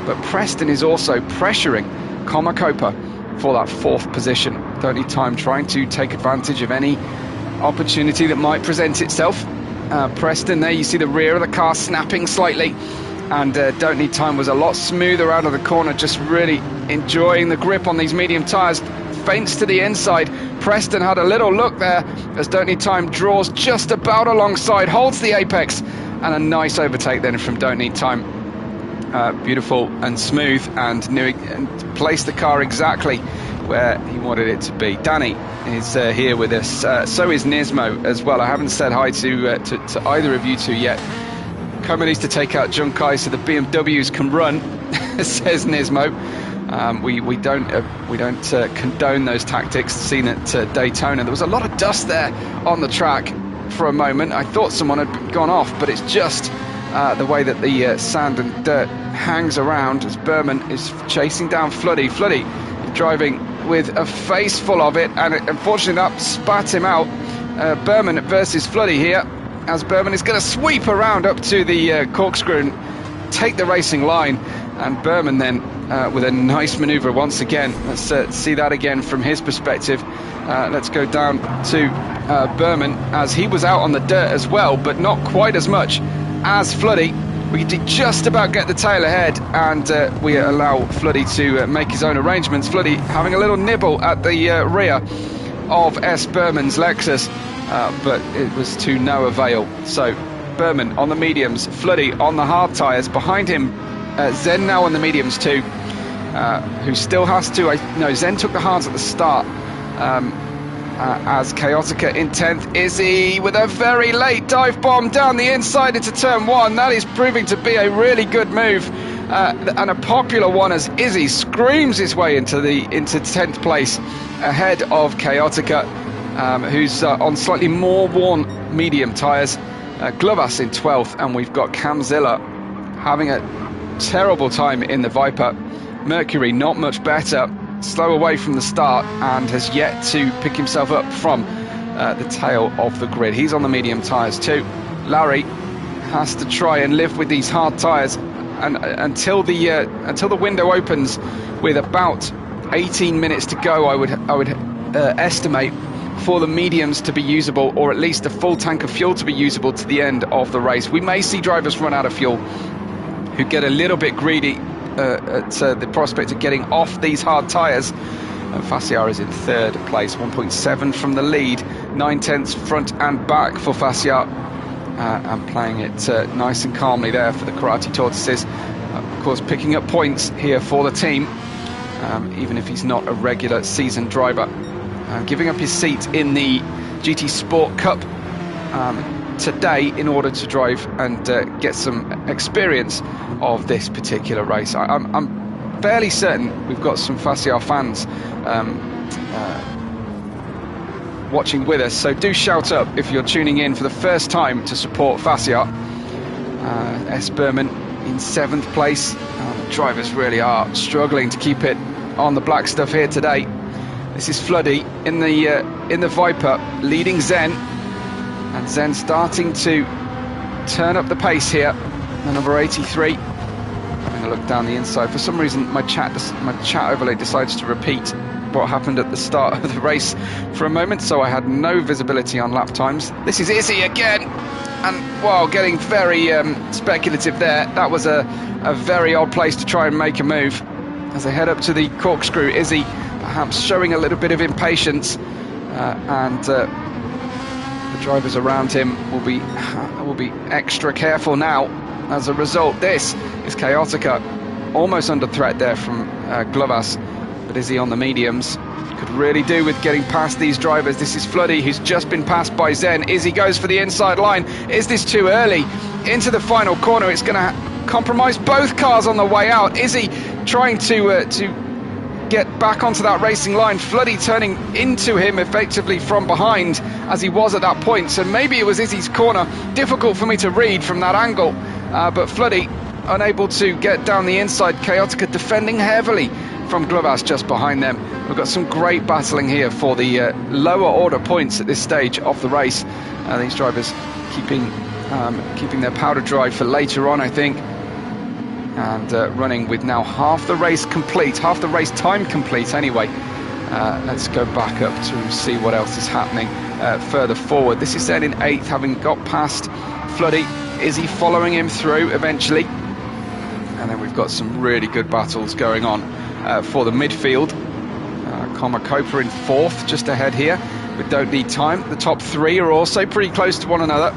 But Preston is also pressuring Komakopa for that 4th position. Don't Need Time trying to take advantage of any opportunity that might present itself. Preston, there you see the rear of the car snapping slightly, and Don't Need Time was a lot smoother out of the corner, just really enjoying the grip on these medium tyres. Feints to the inside. Preston had a little look there as Don't Need Time draws just about alongside, holds the apex, and a nice overtake then from Don't Need Time. Beautiful and smooth, and placed the car exactly where he wanted it to be. Danny is here with us. So is Nismo as well. I haven't said hi to either of you two yet. Koma needs to take out Junkai so the BMWs can run, says Nismo. We don't condone those tactics seen at Daytona. There was a lot of dust there on the track for a moment. I thought someone had gone off, but it's just the way that the sand and dirt hangs around as Berman is chasing down Floody. Floody is driving with a face full of it, and unfortunately that spat him out. Berman versus Floody here, as Berman is going to sweep around up to the corkscrew and take the racing line, and Berman then with a nice manoeuvre once again. Let's see that again from his perspective. Let's go down to Berman, as he was out on the dirt as well, but not quite as much as Floody. We did just about get the tail ahead, and we allow Floody to make his own arrangements. Floody having a little nibble at the rear of S. Berman's Lexus, but it was to no avail. So Berman on the mediums, Floody on the hard tyres. Behind him, Zen now on the mediums too, who still has to... No, Zen took the hards at the start, as Chaotica in 10th. Izzy with a very late dive bomb down the inside into turn 1. That is proving to be a really good move, and a popular one, as Izzy screams his way into 10th place ahead of Chaotica, who's on slightly more worn medium tyres. Glovas in 12th, and we've got Camzilla having a terrible time in the Viper. Mercury not much better, slow away from the start, and has yet to pick himself up from the tail of the grid. He's on the medium tyres too. Larry has to try and live with these hard tyres, and until the window opens with about 18 minutes to go, I would estimate for the mediums to be usable, or at least a full tank of fuel to be usable to the end of the race. We may see drivers run out of fuel who get a little bit greedy at the prospect of getting off these hard tyres. And Facia is in 3rd place, 1.7 from the lead, 9/10 front and back for Facia, and playing it nice and calmly there for the Karate Tortoises. Of course, picking up points here for the team, even if he's not a regular seasoned driver. Giving up his seat in the GT Sport Cup today in order to drive and get some experience of this particular race. I'm fairly certain we've got some Faciar fans watching with us, so do shout up if you're tuning in for the first time to support Faciar. S. Berman in 7th place. The drivers really are struggling to keep it on the black stuff here today. This is Floody in the Viper leading Zen, and Zen starting to turn up the pace here. The number 83 having a look down the inside. For some reason my chat overlay decides to repeat what happened at the start of the race for a moment, so I had no visibility on lap times. This is Izzy again, and wow, getting very speculative there. That was a very odd place to try and make a move. As they head up to the corkscrew, Izzy perhaps showing a little bit of impatience, and the drivers around him will be extra careful now. As a result, this is Chaotica almost under threat there from Glovas, but Izzy on the mediums could really do with getting past these drivers. This is Floody, who's just been passed by Zen. Izzy goes for the inside line. Is this too early? Into the final corner, it's going to compromise both cars on the way out. Izzy trying to get back onto that racing line. Floody turning into him effectively from behind as he was at that point. So maybe it was Izzy's corner. Difficult for me to read from that angle. But Floody unable to get down the inside. Chaotica defending heavily from Glovas just behind them. We've got some great battling here for the lower order points at this stage of the race. These drivers keeping their powder dry for later on, I think. And running with now half the race complete, half the race time complete anyway. Let's go back up to see what else is happening further forward. This is Zen in 8th, having got past Floody. Izzy following him through eventually. And then we've got some really good battles going on for the midfield. Connor Coper in 4th, just ahead here. We don't need time. The top 3 are also pretty close to one another.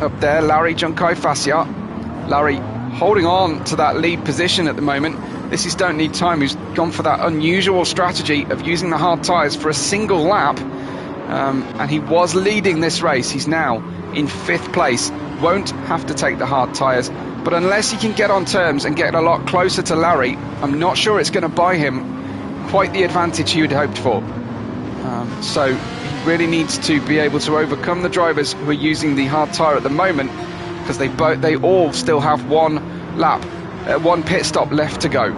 Up there, Larry, Junkai, Faciar. Larry holding on to that lead position at the moment. This is Don't Need Time, who's gone for that unusual strategy of using the hard tyres for a single lap. And he was leading this race. He's now in 5th place. Won't have to take the hard tyres. But unless he can get on terms and get a lot closer to Larry, I'm not sure it's going to buy him quite the advantage he had hoped for. So he really needs to be able to overcome the drivers who are using the hard tyre at the moment, because they all still have one lap, one pit stop left to go.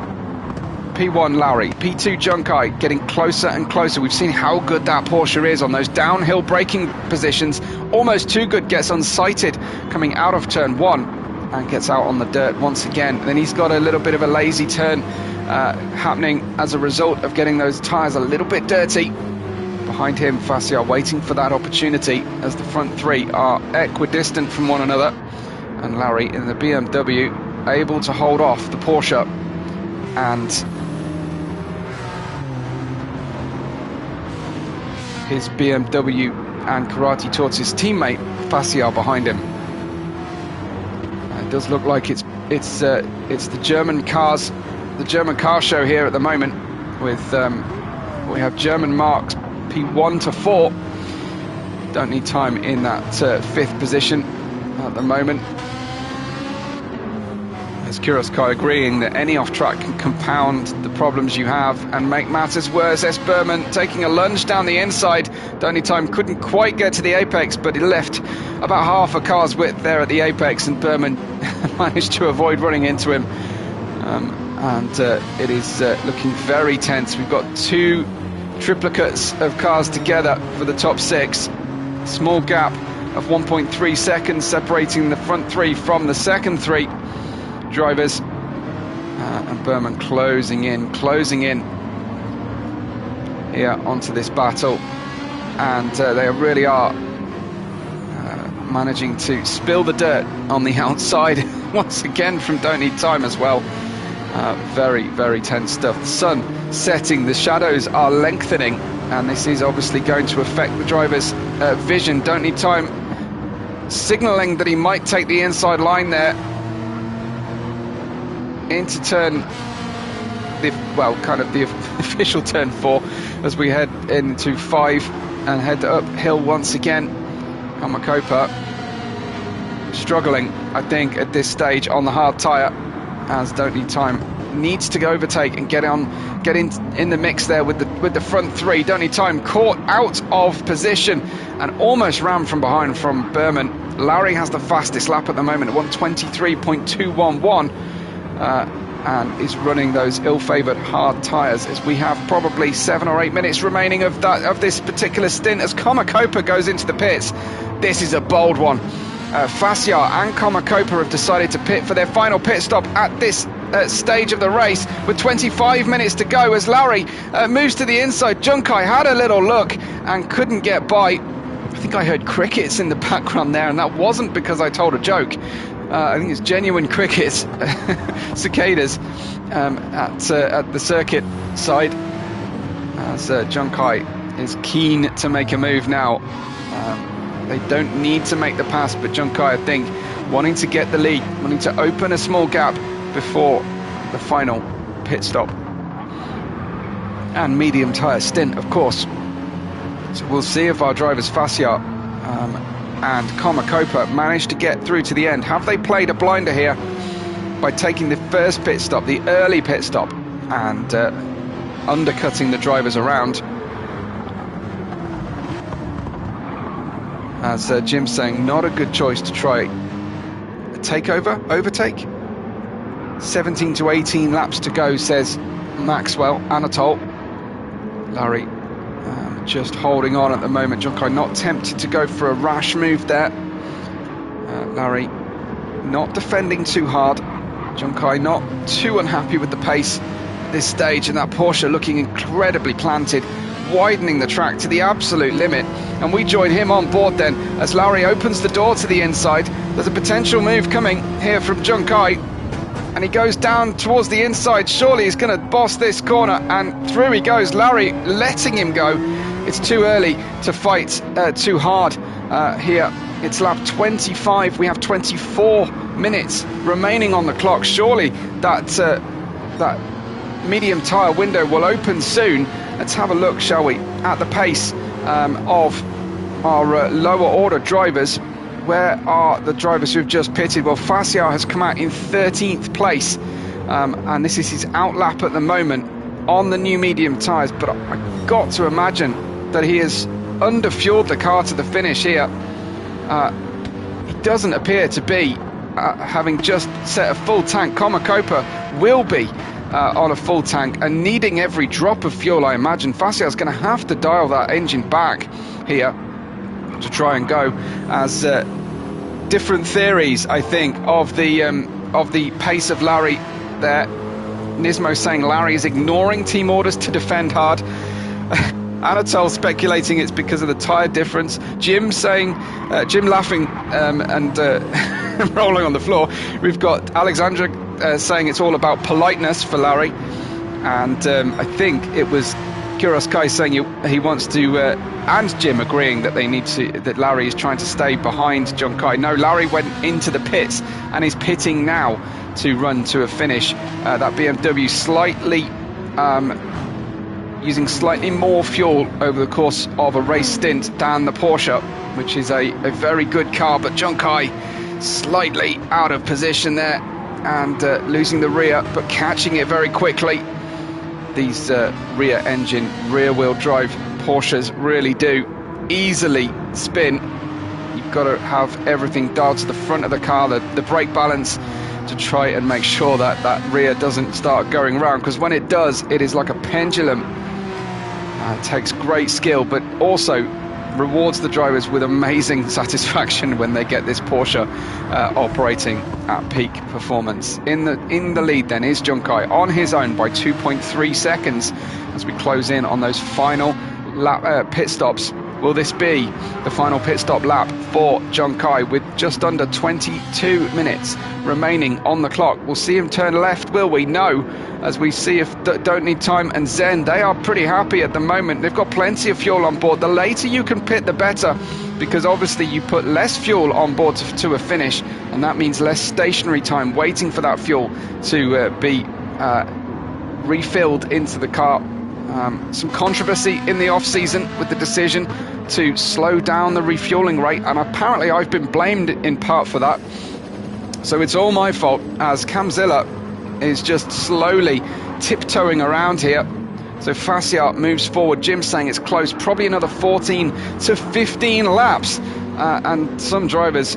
P1 Larry, P2 Junkai getting closer and closer. We've seen how good that Porsche is on those downhill braking positions. Almost too good, gets unsighted coming out of turn 1 and gets out on the dirt once again. Then he's got a little bit of a lazy turn happening as a result of getting those tyres a little bit dirty. Behind him, Faciar waiting for that opportunity as the front 3 are equidistant from one another. And Larry in the BMW able to hold off the Porsche, and his BMW and Karate Tortoise teammate Faciar behind him. It does look like it's the German cars, the German car show here at the moment. With we have German marks P1 to 4. Don't Need Time in that 5th position at the moment. As Kuroskai agreeing that any off-track can compound the problems you have and make matters worse. S. Berman taking a lunge down the inside. Don't Need Time couldn't quite get to the apex, but he left about half a car's width there at the apex, and Berman managed to avoid running into him. It is looking very tense. We've got 2 triplicates of cars together for the top 6. Small gap of 1.3 seconds separating the front 3 from the second 3 drivers, and Berman closing in here onto this battle, and they really are managing to spill the dirt on the outside once again from Don't Need Time as well. Very, very tense stuff. The sun setting, the shadows are lengthening, and this is obviously going to affect the driver's vision. Don't Need Time signalling that he might take the inside line there. into turn, kind of the official turn 4, as we head into 5 and head uphill once again. Kamakopa struggling, I think, at this stage on the hard tyre, as Don't Need Time needs to overtake and get in the mix there with the front 3. Don't Need Time caught out of position and almost rammed from behind from Berman. Larry has the fastest lap at the moment at 1:23.211, and is running those ill-favoured hard tyres, as we have probably 7 or 8 minutes remaining of this particular stint as Kamakopa goes into the pits. This is a bold one. Fassiar and Kamakopa have decided to pit for their final pit stop at this stage of the race, with 25 minutes to go as Larry moves to the inside. Junkai had a little look and couldn't get by. I think I heard crickets in the background there, and that wasn't because I told a joke. I think it's genuine crickets, cicadas, at the circuit side, as Junkai is keen to make a move now. They don't need to make the pass, but Junkai, I think, wanting to get the lead, wanting to open a small gap before the final pit stop and medium tyre stint, of course. So we'll see if our drivers Fassiar and Kamakopa manage to get through to the end. Have they played a blinder here by taking the first pit stop, the early pit stop, and undercutting the drivers around? As Jim's saying, not a good choice to try a overtake. 17 to 18 laps to go, says Maxwell Anatol. Larry just holding on at the moment. Junkai not tempted to go for a rash move there. Larry not defending too hard. Junkai not too unhappy with the pace at this stage, and that Porsche looking incredibly planted, widening the track to the absolute limit. And we join him on board then as Larry opens the door to the inside. There's a potential move coming here from Junkai, and he goes down towards the inside. Surely he's going to boss this corner, and through he goes. Larry letting him go. It's too early to fight too hard here. It's lap 25. We have 24 minutes remaining on the clock. Surely that medium tyre window will open soon. Let's have a look, shall we, at the pace of our lower order drivers. Where are the drivers who've just pitted? Well, Fassiar has come out in 13th place, and this is his outlap at the moment on the new medium tyres, but I've got to imagine that he has underfueled the car to the finish here. He doesn't appear to be having just set a full tank. Kamakopa will be on a full tank and needing every drop of fuel, I imagine. Fassiar's going to have to dial that engine back here to try and go, as different theories, I think, of the pace of Larry there. Nismo saying Larry is ignoring team orders to defend hard. Anatol speculating it's because of the tyre difference. Jim saying, Jim laughing and rolling on the floor. We've got Alexandra saying it's all about politeness for Larry, and I think it was Kuroskai saying he wants to, and Jim agreeing that that Larry is trying to stay behind Junkai. No, Larry went into the pits and is pitting now to run to a finish. That BMW slightly using slightly more fuel over the course of a race stint than the Porsche, which is a very good car, but Junkai slightly out of position there and losing the rear, but catching it very quickly. These rear engine, rear wheel drive Porsches really do easily spin. You've got to have everything dialed to the front of the car, the brake balance, to try and make sure that that rear doesn't start going round, because when it does, it is like a pendulum. It takes great skill, but also rewards the drivers with amazing satisfaction when they get this Porsche operating at peak performance. In the lead then is Junkai on his own by 2.3 seconds as we close in on those final pit stops. Will this be the final pit stop lap for Junkai with just under 22 minutes remaining on the clock? We'll see him turn left, will we? No, as we see if Don't Need Time and Zen, they are pretty happy at the moment. They've got plenty of fuel on board. The later you can pit, the better. because obviously you put less fuel on board to a finish, and that means less stationary time waiting for that fuel to be refilled into the car. Some controversy in the off-season with the decision to slow down the refueling rate, and apparently I've been blamed in part for that. So it's all my fault, as Camzilla is just slowly tiptoeing around here. So Fassiart moves forward. Jim's saying it's close, probably another 14 to 15 laps. And some drivers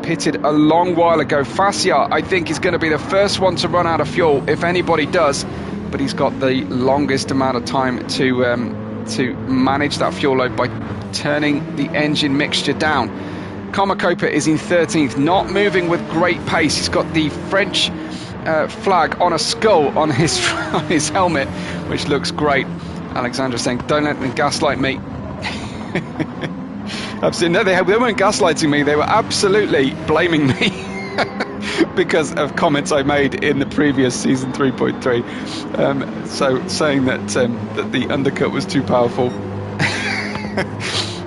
pitted a long while ago. Fassiart, I think, is going to be the first one to run out of fuel, if anybody does. But he's got the longest amount of time to manage that fuel load by turning the engine mixture down. Komakopa is in 13th, not moving with great pace. He's got the French flag on a skull on his helmet, which looks great. Alexandra saying, don't let them gaslight me. Absolutely. No, they weren't gaslighting me, they were absolutely blaming me because of comments I made in the previous season 3.3. So saying that the undercut was too powerful.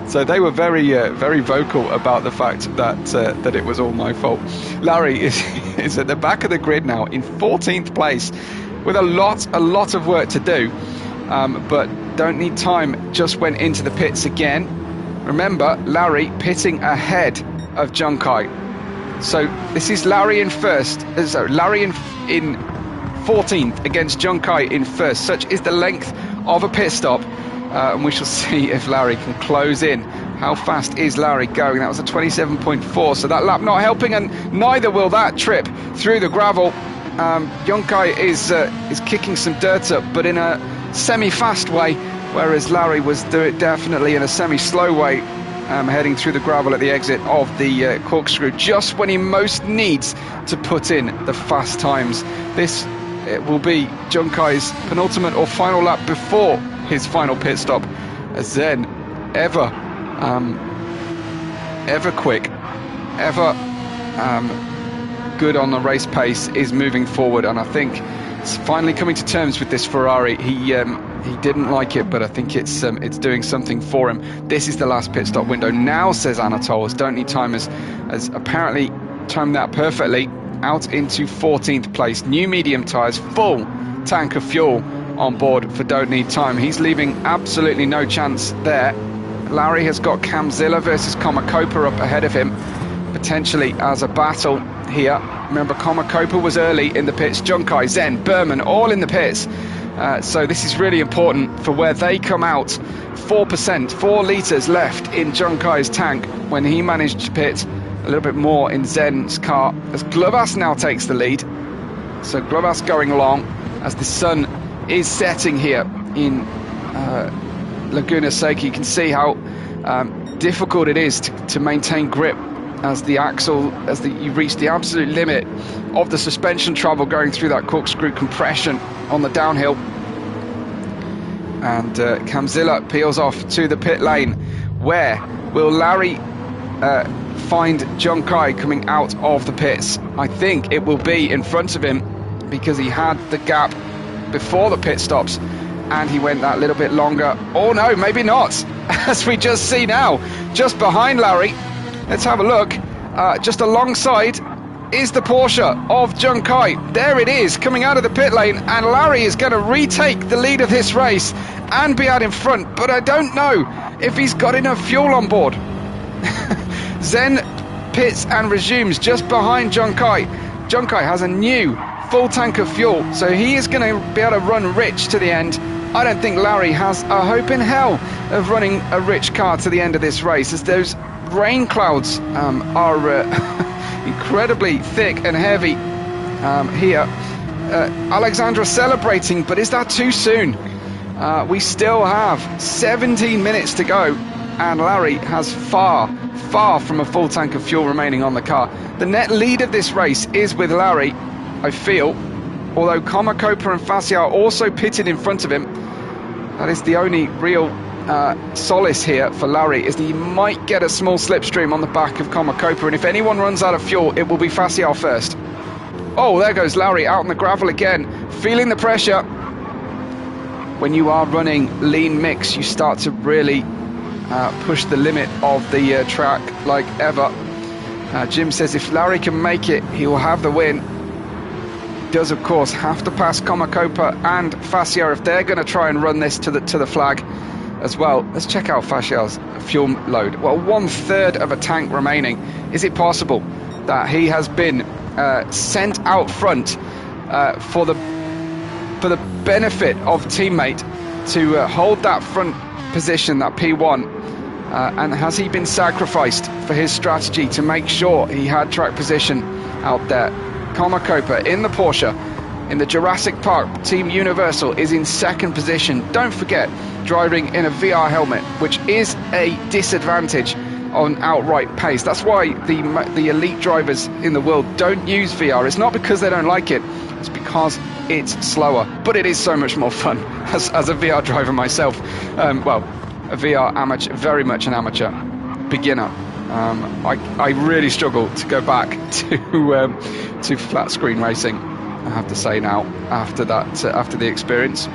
So they were very vocal about the fact that it was all my fault. Larry is at the back of the grid now in 14th place with a lot of work to do, but don't need time. Just went into the pits again. Remember, Larry pitting ahead of Junkai. So this is Larry in first. So Larry in 14th against Junkai in first. Such is the length of a pit stop. And we shall see if Larry can close in. How fast is Larry going? That was a 27.4, so that lap not helping, and neither will that trip through the gravel. Junkai is kicking some dirt up, but in a semi-fast way, whereas Larry was definitely in a semi-slow way, heading through the gravel at the exit of the corkscrew, just when he most needs to put in the fast times. This will be Junkai's penultimate or final lap before his final pit stop, as then ever quick, ever good on the race pace is moving forward, and I think it's finally coming to terms with this Ferrari. He didn't like it, but I think it's doing something for him. This is the last pit stop window now, says Anatol, as Don't Need Time has apparently timed that perfectly, out into 14th place. New medium tyres, full tank of fuel on board for Don't Need Time. He's leaving absolutely no chance there. Larry has got Camzilla versus Komakopa up ahead of him, potentially as a battle here. Remember, Komakopa was early in the pits. Junkai, Zen, Berman, all in the pits. So this is really important for where they come out. 4%, 4 litres left in Junkai's tank when he managed to pit. A little bit more in Zen's car as Glovas now takes the lead. So Glovas going along as the sun is setting here in Laguna Seca. You can see how difficult it is to maintain grip as the axle, you reach the absolute limit of the suspension travel going through that corkscrew compression on the downhill. And Camzilla peels off to the pit lane. Where will Larry find Junkai coming out of the pits? I think it will be in front of him, because he had the gap before the pit stops and he went that little bit longer. Oh no, maybe not, as we just see now, just behind Larry. Let's have a look. Just alongside is the Porsche of Junkai. There it is, coming out of the pit lane, and Larry is going to retake the lead of this race and be out in front, but I don't know if he's got enough fuel on board. Zen pits and resumes just behind Junkai. Junkai has a new full tank of fuel, so he is going to be able to run rich to the end. I don't think Larry has a hope in hell of running a rich car to the end of this race, as those rain clouds are incredibly thick and heavy here. Alexandra celebrating, but is that too soon? We still have 17 minutes to go, and Larry has far from a full tank of fuel remaining on the car. The net lead of this race is with Larry, I feel, although Komakopa and Fassiart also pitted in front of him. That is the only real solace here for Larry, is that he might get a small slipstream on the back of Komakopa, and if anyone runs out of fuel, it will be Fassiart first. Oh, there goes Larry out on the gravel again, feeling the pressure. When you are running lean mix, you start to really push the limit of the track like ever. Jim says if Larry can make it, he will have the win. He does, of course, have to pass Comacopa and Fascia if they're going to try and run this to the flag as well. Let's check out Fascia's fuel load. Well, 1/3 of a tank remaining. Is it possible that he has been sent out front for the benefit of teammate to hold that front position, that P1, and has he been sacrificed for his strategy to make sure he had track position out there? Comacopa in the Porsche in the Jurassic Park Team Universal is in second position. Don't forget, driving in a VR helmet, which is a disadvantage on outright pace. That's why the elite drivers in the world don't use VR. It's not because they don't like it, it's because it's slower, but it is so much more fun. As a VR driver myself, well, a VR amateur, very much an amateur beginner, I really struggle to go back to flat screen racing, I have to say now, after that, after the experience.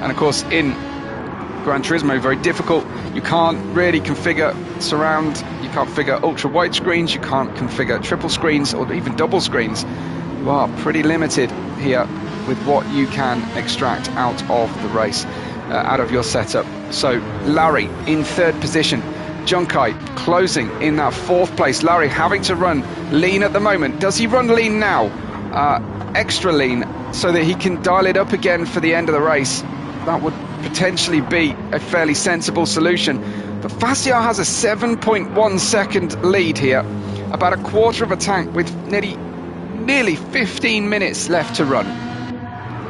And of course in Gran Turismo, very difficult. You can't really configure surround, you can't configure ultra wide screens, you can't configure triple screens or even double screens. You are pretty limited here with what you can extract out of the race, out of your setup. So Larry in third position, Junkai closing in that fourth place. Larry having to run lean at the moment. Does he run lean now? Extra lean, so that he can dial it up again for the end of the race. That would potentially be a fairly sensible solution. But Fascia has a 7.1 second lead here, about a quarter of a tank with nearly 15 minutes left to run.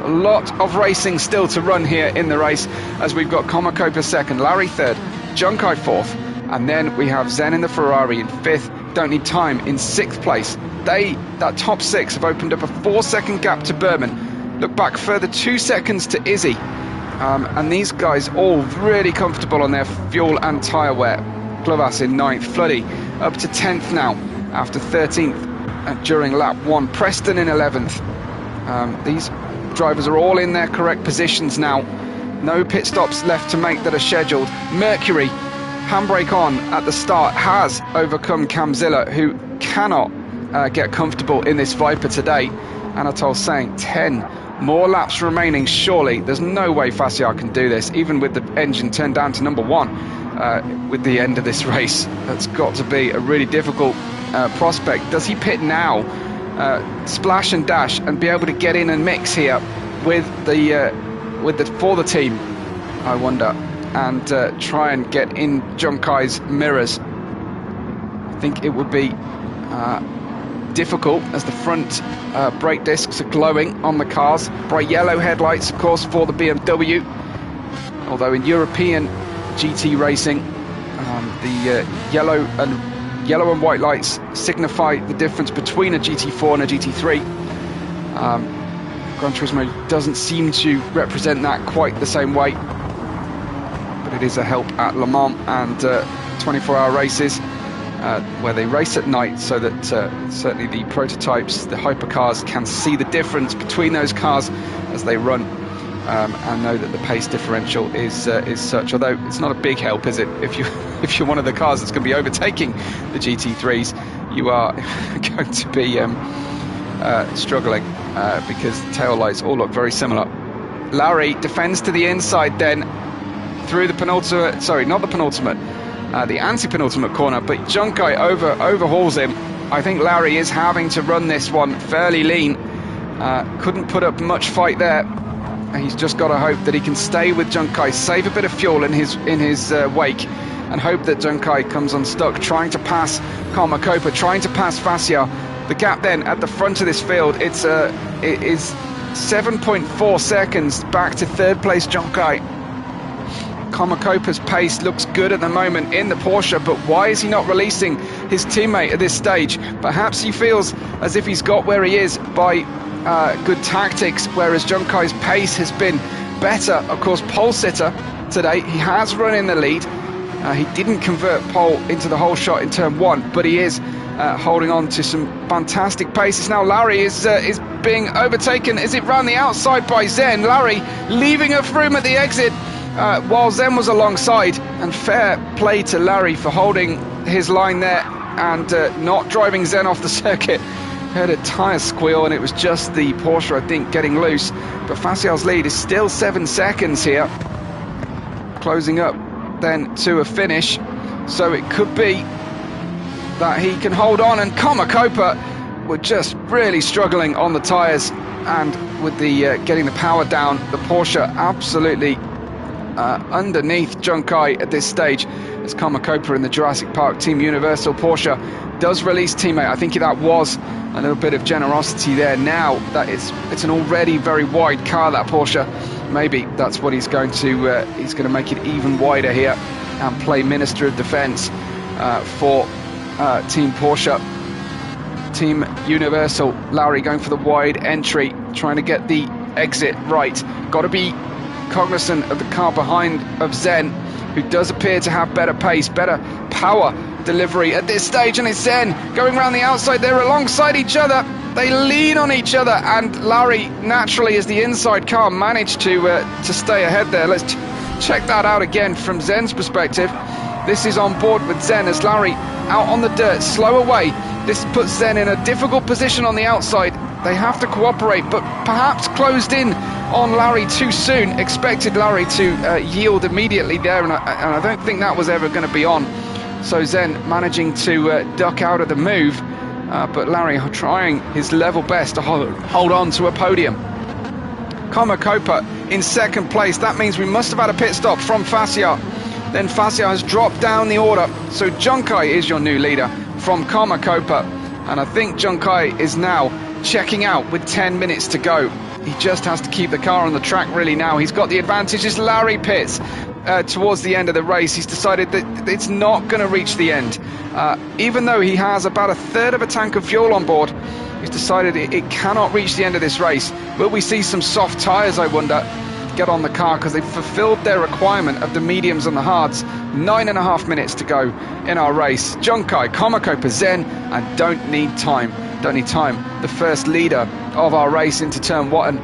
A lot of racing still to run here in the race, as we've got Comacopa second, Larry third, Junkai fourth, and then we have Zen in the Ferrari in fifth. Don't need time in sixth place. That top six have opened up a 4-second gap to Berman. Look back further 2 seconds to Izzy. And these guys all really comfortable on their fuel and tyre wear. Glovas in 9th, Floody up to 10th now after 13th during lap 1. Preston in 11th. These drivers are all in their correct positions now. No pit stops left to make that are scheduled. Mercury, handbrake on at the start, has overcome Camzilla, who cannot get comfortable in this Viper today. Anatol saying 10 more laps remaining, surely. There's no way Fascia can do this, even with the engine turned down to number 1 with the end of this race. That's got to be a really difficult prospect. Does he pit now, splash and dash, and be able to get in and mix here with for the team, I wonder, and try and get in Junkai's mirrors? I think it would be difficult, as the front brake discs are glowing on the cars. Bright yellow headlights, of course, for the BMW, although in European GT racing the yellow and white lights signify the difference between a GT4 and a GT3. Gran Turismo doesn't seem to represent that quite the same way, but it is a help at Le Mans and 24-hour races, where they race at night, so that certainly the prototypes, the hypercars, can see the difference between those cars as they run, and know that the pace differential is such. Although it's not a big help, is it? If you're one of the cars that's going to be overtaking the GT3s, you are going to be struggling, because the tail lights all look very similar. Larry defends to the inside then through the penultimate, sorry, not the penultimate, the anti-penultimate corner, but Junkai overhauls him. I think Larry is having to run this one fairly lean. Couldn't put up much fight there. He's just got to hope that he can stay with Junkai, save a bit of fuel in his wake, and hope that Junkai comes unstuck, trying to pass Comacopa, trying to pass Fascia. The gap then at the front of this field, it is 7.4 seconds back to third place Junkai. Comacopa's pace looks good at the moment in the Porsche, but why is he not releasing his teammate at this stage? Perhaps he feels as if he's got where he is by good tactics, whereas Junkai's pace has been better. Of course, pole sitter today, he has run in the lead. He didn't convert pole into the whole shot in turn 1, but he is holding on to some fantastic paces. Now Larry is being overtaken. Is it round the outside by Zen? Larry leaving a room at the exit. while Zen was alongside, and fair play to Larry for holding his line there and not driving Zen off the circuit. Heard a tyre squeal and it was just the Porsche, I think, getting loose. But Facial's lead is still 7 seconds here, closing up then to a finish. So it could be that he can hold on, and Copa were just really struggling on the tyres, and with the getting the power down, the Porsche absolutely underneath Junkai at this stage, as Copa in the Jurassic Park Team Universal Porsche does release teammate. I think that was a little bit of generosity there. Now that it's an already very wide car, that Porsche, maybe that's what he's going to make it even wider here and play Minister of Defence for Team Porsche. Team Universal, Lowry going for the wide entry, trying to get the exit right. Got to be cognizant of the car behind of Zen, who does appear to have better pace, better power delivery at this stage, and it's Zen going around the outside. They're alongside each other, they lean on each other, and Larry, naturally, as the inside car, managed to stay ahead there. Let's check that out again from Zen's perspective. This is on board with Zen as Larry out on the dirt, slow away. This puts Zen in a difficult position on the outside. They have to cooperate, but perhaps closed in on Larry too soon. Expected Larry to yield immediately there, and I don't think that was ever going to be on. So Zen managing to duck out of the move, but Larry trying his level best to hold on to a podium. Copa in second place. That means we must have had a pit stop from Facia. Then Facia has dropped down the order. So Junkai is your new leader from Copa. And I think Junkai is now checking out with 10 minutes to go. He just has to keep the car on the track really now. He's got the advantage as Larry pits towards the end of the race. He's decided that it's not going to reach the end. Even though he has about a third of a tank of fuel on board, he's decided it cannot reach the end of this race. Will we see some soft tyres, I wonder, get on the car, because they've fulfilled their requirement of the mediums and the hards. 9.5 minutes to go in our race. Junkai, Copa, Zen, and don't need time. The first leader of our race into turn 1,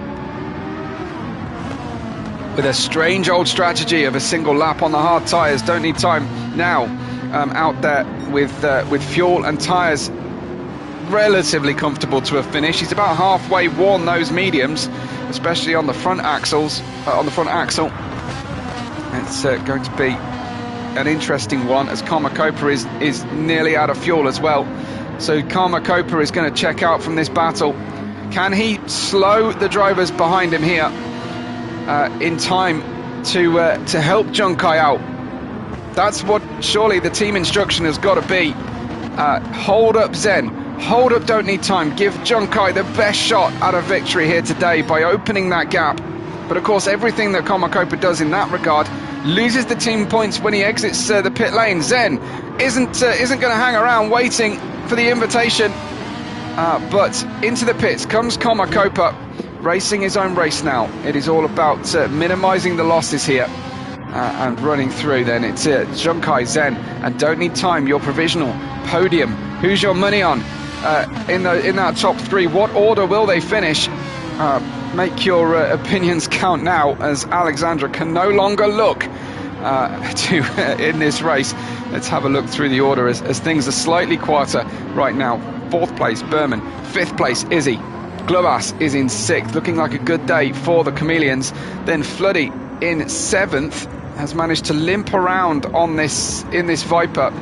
with a strange old strategy of a single lap on the hard tyres. Don't need time now. Out there with fuel and tyres relatively comfortable to a finish. He's about halfway worn those mediums, especially on the front axles. On the front axle, it's going to be an interesting one, as Copa is nearly out of fuel as well. So Copa is going to check out from this battle. Can he slow the drivers behind him here in time to help Junkai out? That's what surely the team instruction has got to be. Hold up Zen, hold up, don't need time. Give Junkai the best shot at a victory here today by opening that gap. But of course, everything that Copa does in that regard loses the team points when he exits the pit lane. Zen isn't going to hang around waiting for the invitation, but into the pits comes Copa, racing his own race now. It is all about minimising the losses here and running through. Then it's Junkai, Zen, and don't need time. Your provisional podium. Who's your money on in that top 3? What order will they finish? Make your opinions count now, as Alexandra can no longer look in this race. Let's have a look through the order as things are slightly quieter right now. 4th place, Berman. 5th place, Izzy. Globas is in 6th, looking like a good day for the Chameleons. Then Floody in 7th has managed to limp around in this Viper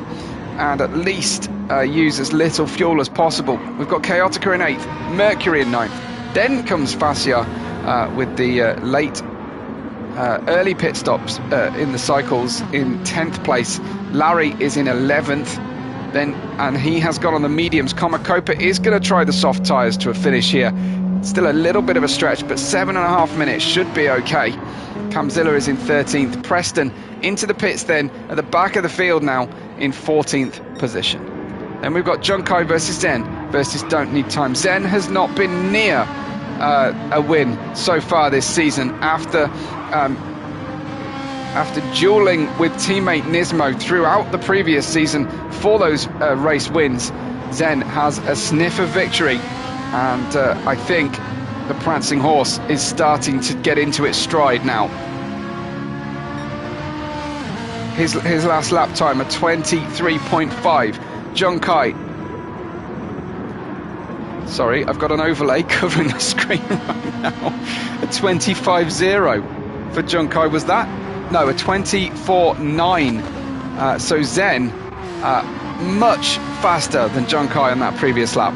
and at least use as little fuel as possible. We've got Chaotica in 8th, Mercury in 9th. Then comes Facia with the late early pit stops in the cycles in 10th place. Larry is in 11th. And he has got on the mediums. Copa is going to try the soft tyres to a finish here. Still a little bit of a stretch, but 7.5 minutes should be okay. Camzilla is in 13th. Preston into the pits then at the back of the field now in 14th position. Then we've got Junkai versus Zen versus Don't Need Time. Zen has not been near a win so far this season after dueling with teammate Nismo throughout the previous season for those race wins. Zen has a sniff of victory, and I think the prancing horse is starting to get into its stride now. his last lap time, a 23.5. Junkai. Sorry, I've got an overlay covering the screen right now. A 25.0 for Junkai, was that? No, a 24.9. So Zen, much faster than Junkai on that previous lap.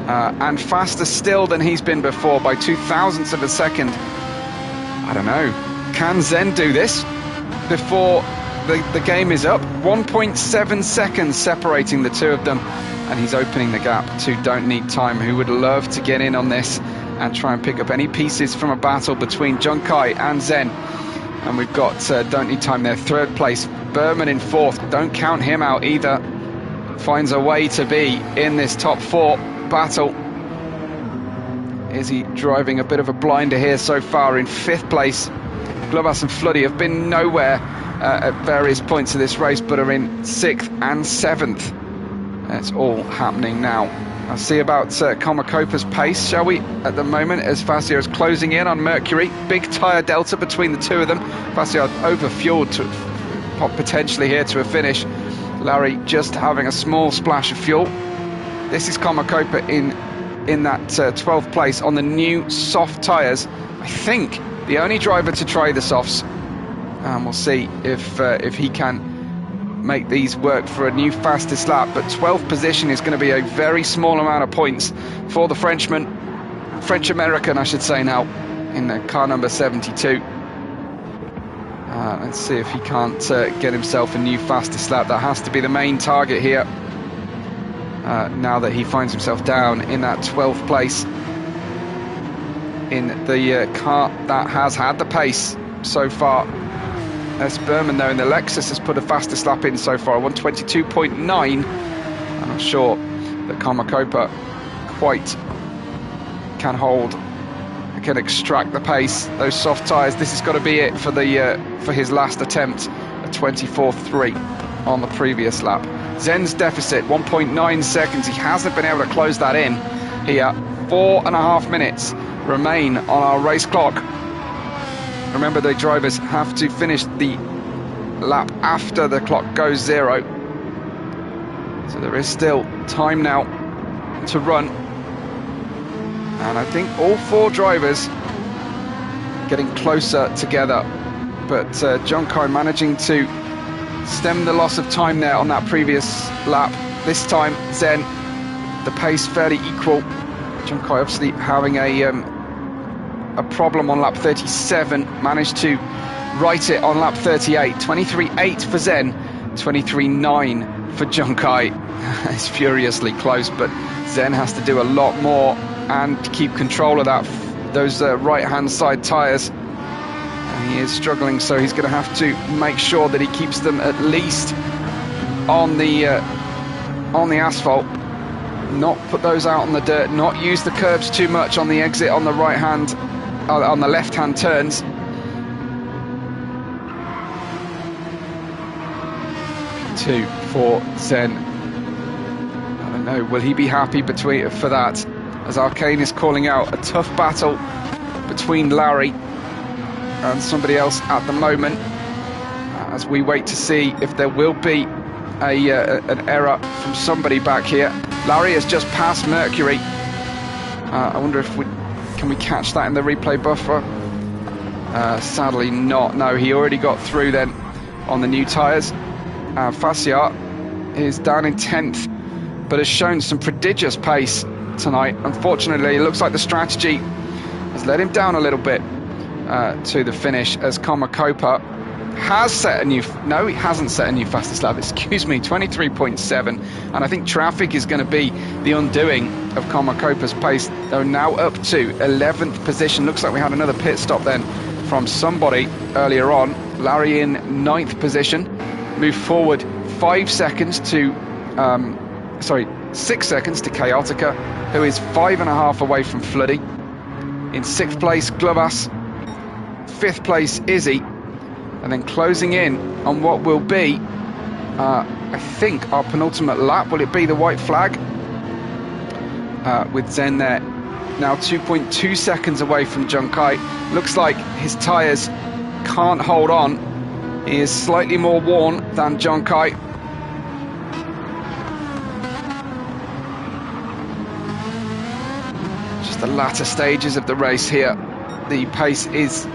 And faster still than he's been before by 0.02 of a second. I don't know. Can Zen do this before the game is up? 1.7 seconds separating the two of them. And he's opening the gap to Don't Need Time, who would love to get in on this and try and pick up any pieces from a battle between Junkai and Zen. And we've got Don't Need Time there, third place. Berman in fourth. Don't count him out either. Finds a way to be in this top four battle. Is he driving a bit of a blinder here so far in fifth place? Glovas and Floody have been nowhere at various points of this race, but are in sixth and seventh. It's all happening now. I'll see about Komakopa's pace, shall we, at the moment, as Fazio is closing in on Mercury. Big tyre delta between the two of them. Fazio over-fueled to potentially here to a finish. Larry just having a small splash of fuel. This is Komakopa in that 12th place on the new soft tyres. I think the only driver to try the softs. And we'll see if he can make these work for a new fastest lap. But 12th position is going to be a very small amount of points for the Frenchman, French-American I should say now, in the car number 72. Let's see if he can't get himself a new fastest lap. That has to be the main target here, now that he finds himself down in that 12th place in the car that has had the pace so far. S. Berman, though, in the Lexus has put a fastest lap in so far, 122.9. I'm not sure that Komakopa quite can extract the pace. Those soft tyres, this has got to be it for his last attempt, a 24.3 on the previous lap. Zen's deficit, 1.9 seconds. He hasn't been able to close that in here. 4.5 minutes remain on our race clock. Remember, the drivers have to finish the lap after the clock goes zero. So there is still time now to run. And I think all four drivers getting closer together. But Junkai managing to stem the loss of time there on that previous lap. This time, Zen, the pace fairly equal. Junkai obviously having a problem on lap 37, managed to right it on lap 38. 23.8 for Zen, 23.9 for Junkai. It's furiously close, but Zen has to do a lot more and keep control of those right-hand side tyres. And he is struggling, so he's going to have to make sure that he keeps them at least on the asphalt. Not put those out on the dirt, not use the curbs too much on the exit on the right-hand, on the left-hand turns. Two for Zen. I don't know, will he be happy for that? As Arcane is calling out a tough battle between Larry and somebody else at the moment, as we wait to see if there will be an error from somebody back here. Larry has just passed Mercury. I wonder if can we catch that in the replay buffer? Sadly not. No, he already got through then on the new tyres. Fassiat is down in 10th, but has shown some prodigious pace tonight. Unfortunately, it looks like the strategy has let him down a little bit to the finish, as Komakopa has set a new... No, he hasn't set a new fastest lap, excuse me, 23.7. And I think traffic is going to be the undoing of Komakopa's pace. They're now up to 11th position. Looks like we had another pit stop then from somebody earlier on. Larry in 9th position. Move forward 6 seconds to Chaotica, who is 5.5 away from Floody. In 6th place, Glovas. 5th place, Izzy. And then closing in on what will be, I think, our penultimate lap. Will it be the white flag? With Zen there, now 2.2 seconds away from Junkai. Looks like his tyres can't hold on He is slightly more worn than Junkai. Just the latter stages of the race here. The pace is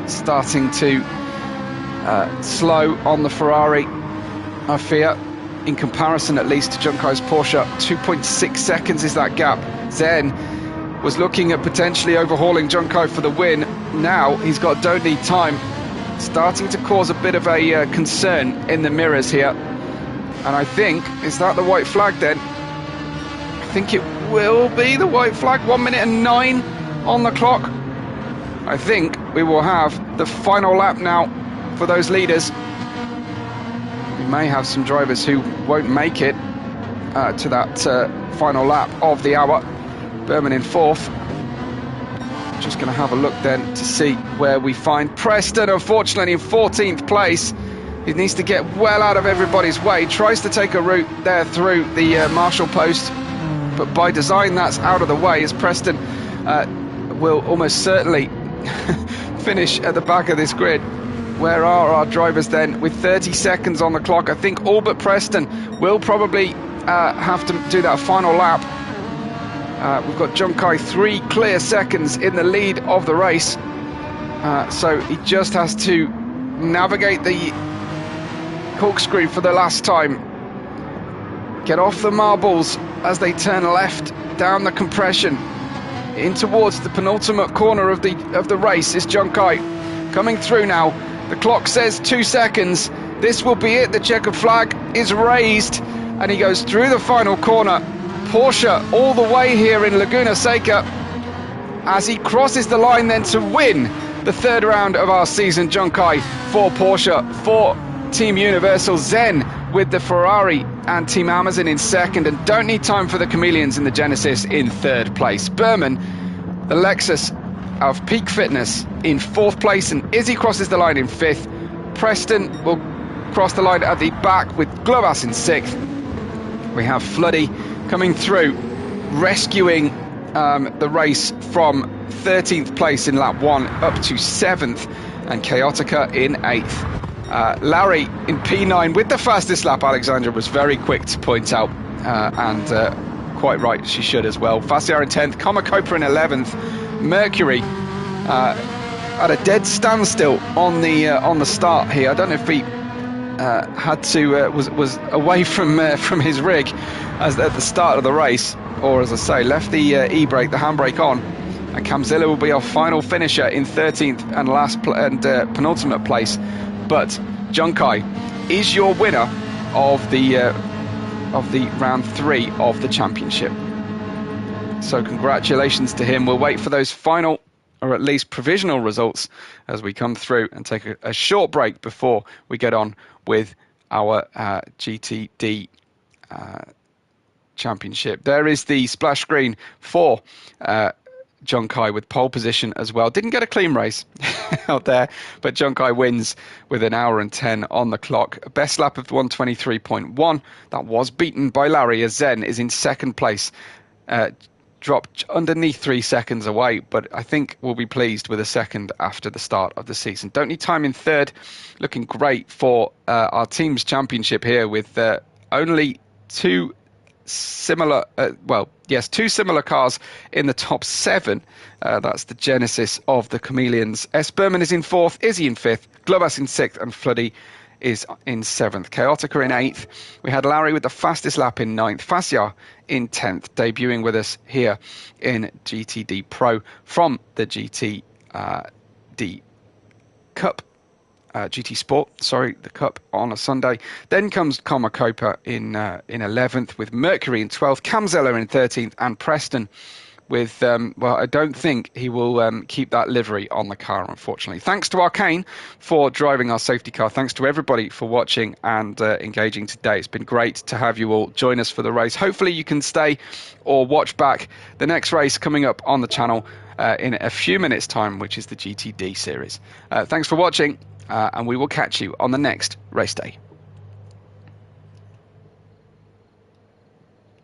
starting to slow on the Ferrari, I fear, in comparison at least to Junkai's Porsche. 2.6 seconds is that gap. Zen was looking at potentially overhauling Junkai for the win. Now he's got don't need time. Starting to cause a bit of a concern in the mirrors here. And I think, is that the white flag then? I think it will be the white flag. 1 minute and 9 on the clock. I think we will have the final lap now for those leaders. We may have some drivers who won't make it to that final lap of the hour. Berman in 4th. Just going to have a look then to see where we find Preston, unfortunately in 14th place. He needs to get well out of everybody's way. Tries to take a route there through the Marshall post, but by design that's out of the way, as Preston will almost certainly finish at the back of this grid. Where are our drivers then with 30 seconds on the clock? I think all but Preston will probably have to do that final lap. We've got Junkai 3 clear seconds in the lead of the race. So he just has to navigate the corkscrew for the last time. Get off the marbles as they turn left down the compression. In towards the penultimate corner of the race is Junkai. Coming through now. The clock says 2 seconds. This will be it. The checkered flag is raised. And he goes through the final corner. Porsche all the way here in Laguna Seca as he crosses the line then to win the 3rd round of our season. Junkai for Porsche, for Team Universal. Zen with the Ferrari and Team Amazon in 2nd, and don't need time for the Chameleons in the Genesis in 3rd place. Berman, the Lexus of peak fitness, in 4th place, and Izzy crosses the line in 5th. Preston will cross the line at the back with Glovas in 6th. We have Floody coming through, rescuing the race from 13th place in lap 1 up to 7th, and Chaotica in 8th. Larry in P9 with the fastest lap. Alexandra was very quick to point out, and quite right, she should as well. Fassiar in 10th, Komakopa in 11th. Mercury at a dead standstill on the start here. I don't know if he had to was away from his rig as at the start of the race, or as I say, left the e-brake, the handbrake on, and Camzilla will be our final finisher in 13th and penultimate place. But Junkai is your winner of the round 3 of the championship. So congratulations to him. We'll wait for those final, or at least provisional, results as we come through and take a short break before we get on with our GTD championship. There is the splash screen for Junkai with pole position as well. Didn't get a clean race out there, but Junkai wins with 1 hour and 10 on the clock. Best lap of 1:23.1. That was beaten by Larry, as Zen is in 2nd place. Dropped underneath 3 seconds away, but I think we'll be pleased with a 2nd after the start of the season. Don't need time in 3rd. Looking great for our team's championship here, with only two similar cars in the top 7. That's the genesis of the Chameleons. S. Berman is in 4th, Izzy in 5th, Glovas in 6th, and Floody is in 7th. Chaotica in 8th. We had Larry with the fastest lap in 9th. Fassiar in 10th, debuting with us here in GTD Pro from the GTD Cup. GT Sport, the Cup on a Sunday. Then comes Komakopa in 11th, with Mercury in 12th, Camzella in 13th, and Preston with, I don't think he will keep that livery on the car, unfortunately. Thanks to Arcane for driving our safety car. Thanks to everybody for watching and engaging today. It's been great to have you all join us for the race. Hopefully you can stay or watch back the next race coming up on the channel in a few minutes' time, which is the GTD series. Thanks for watching, and we will catch you on the next race day.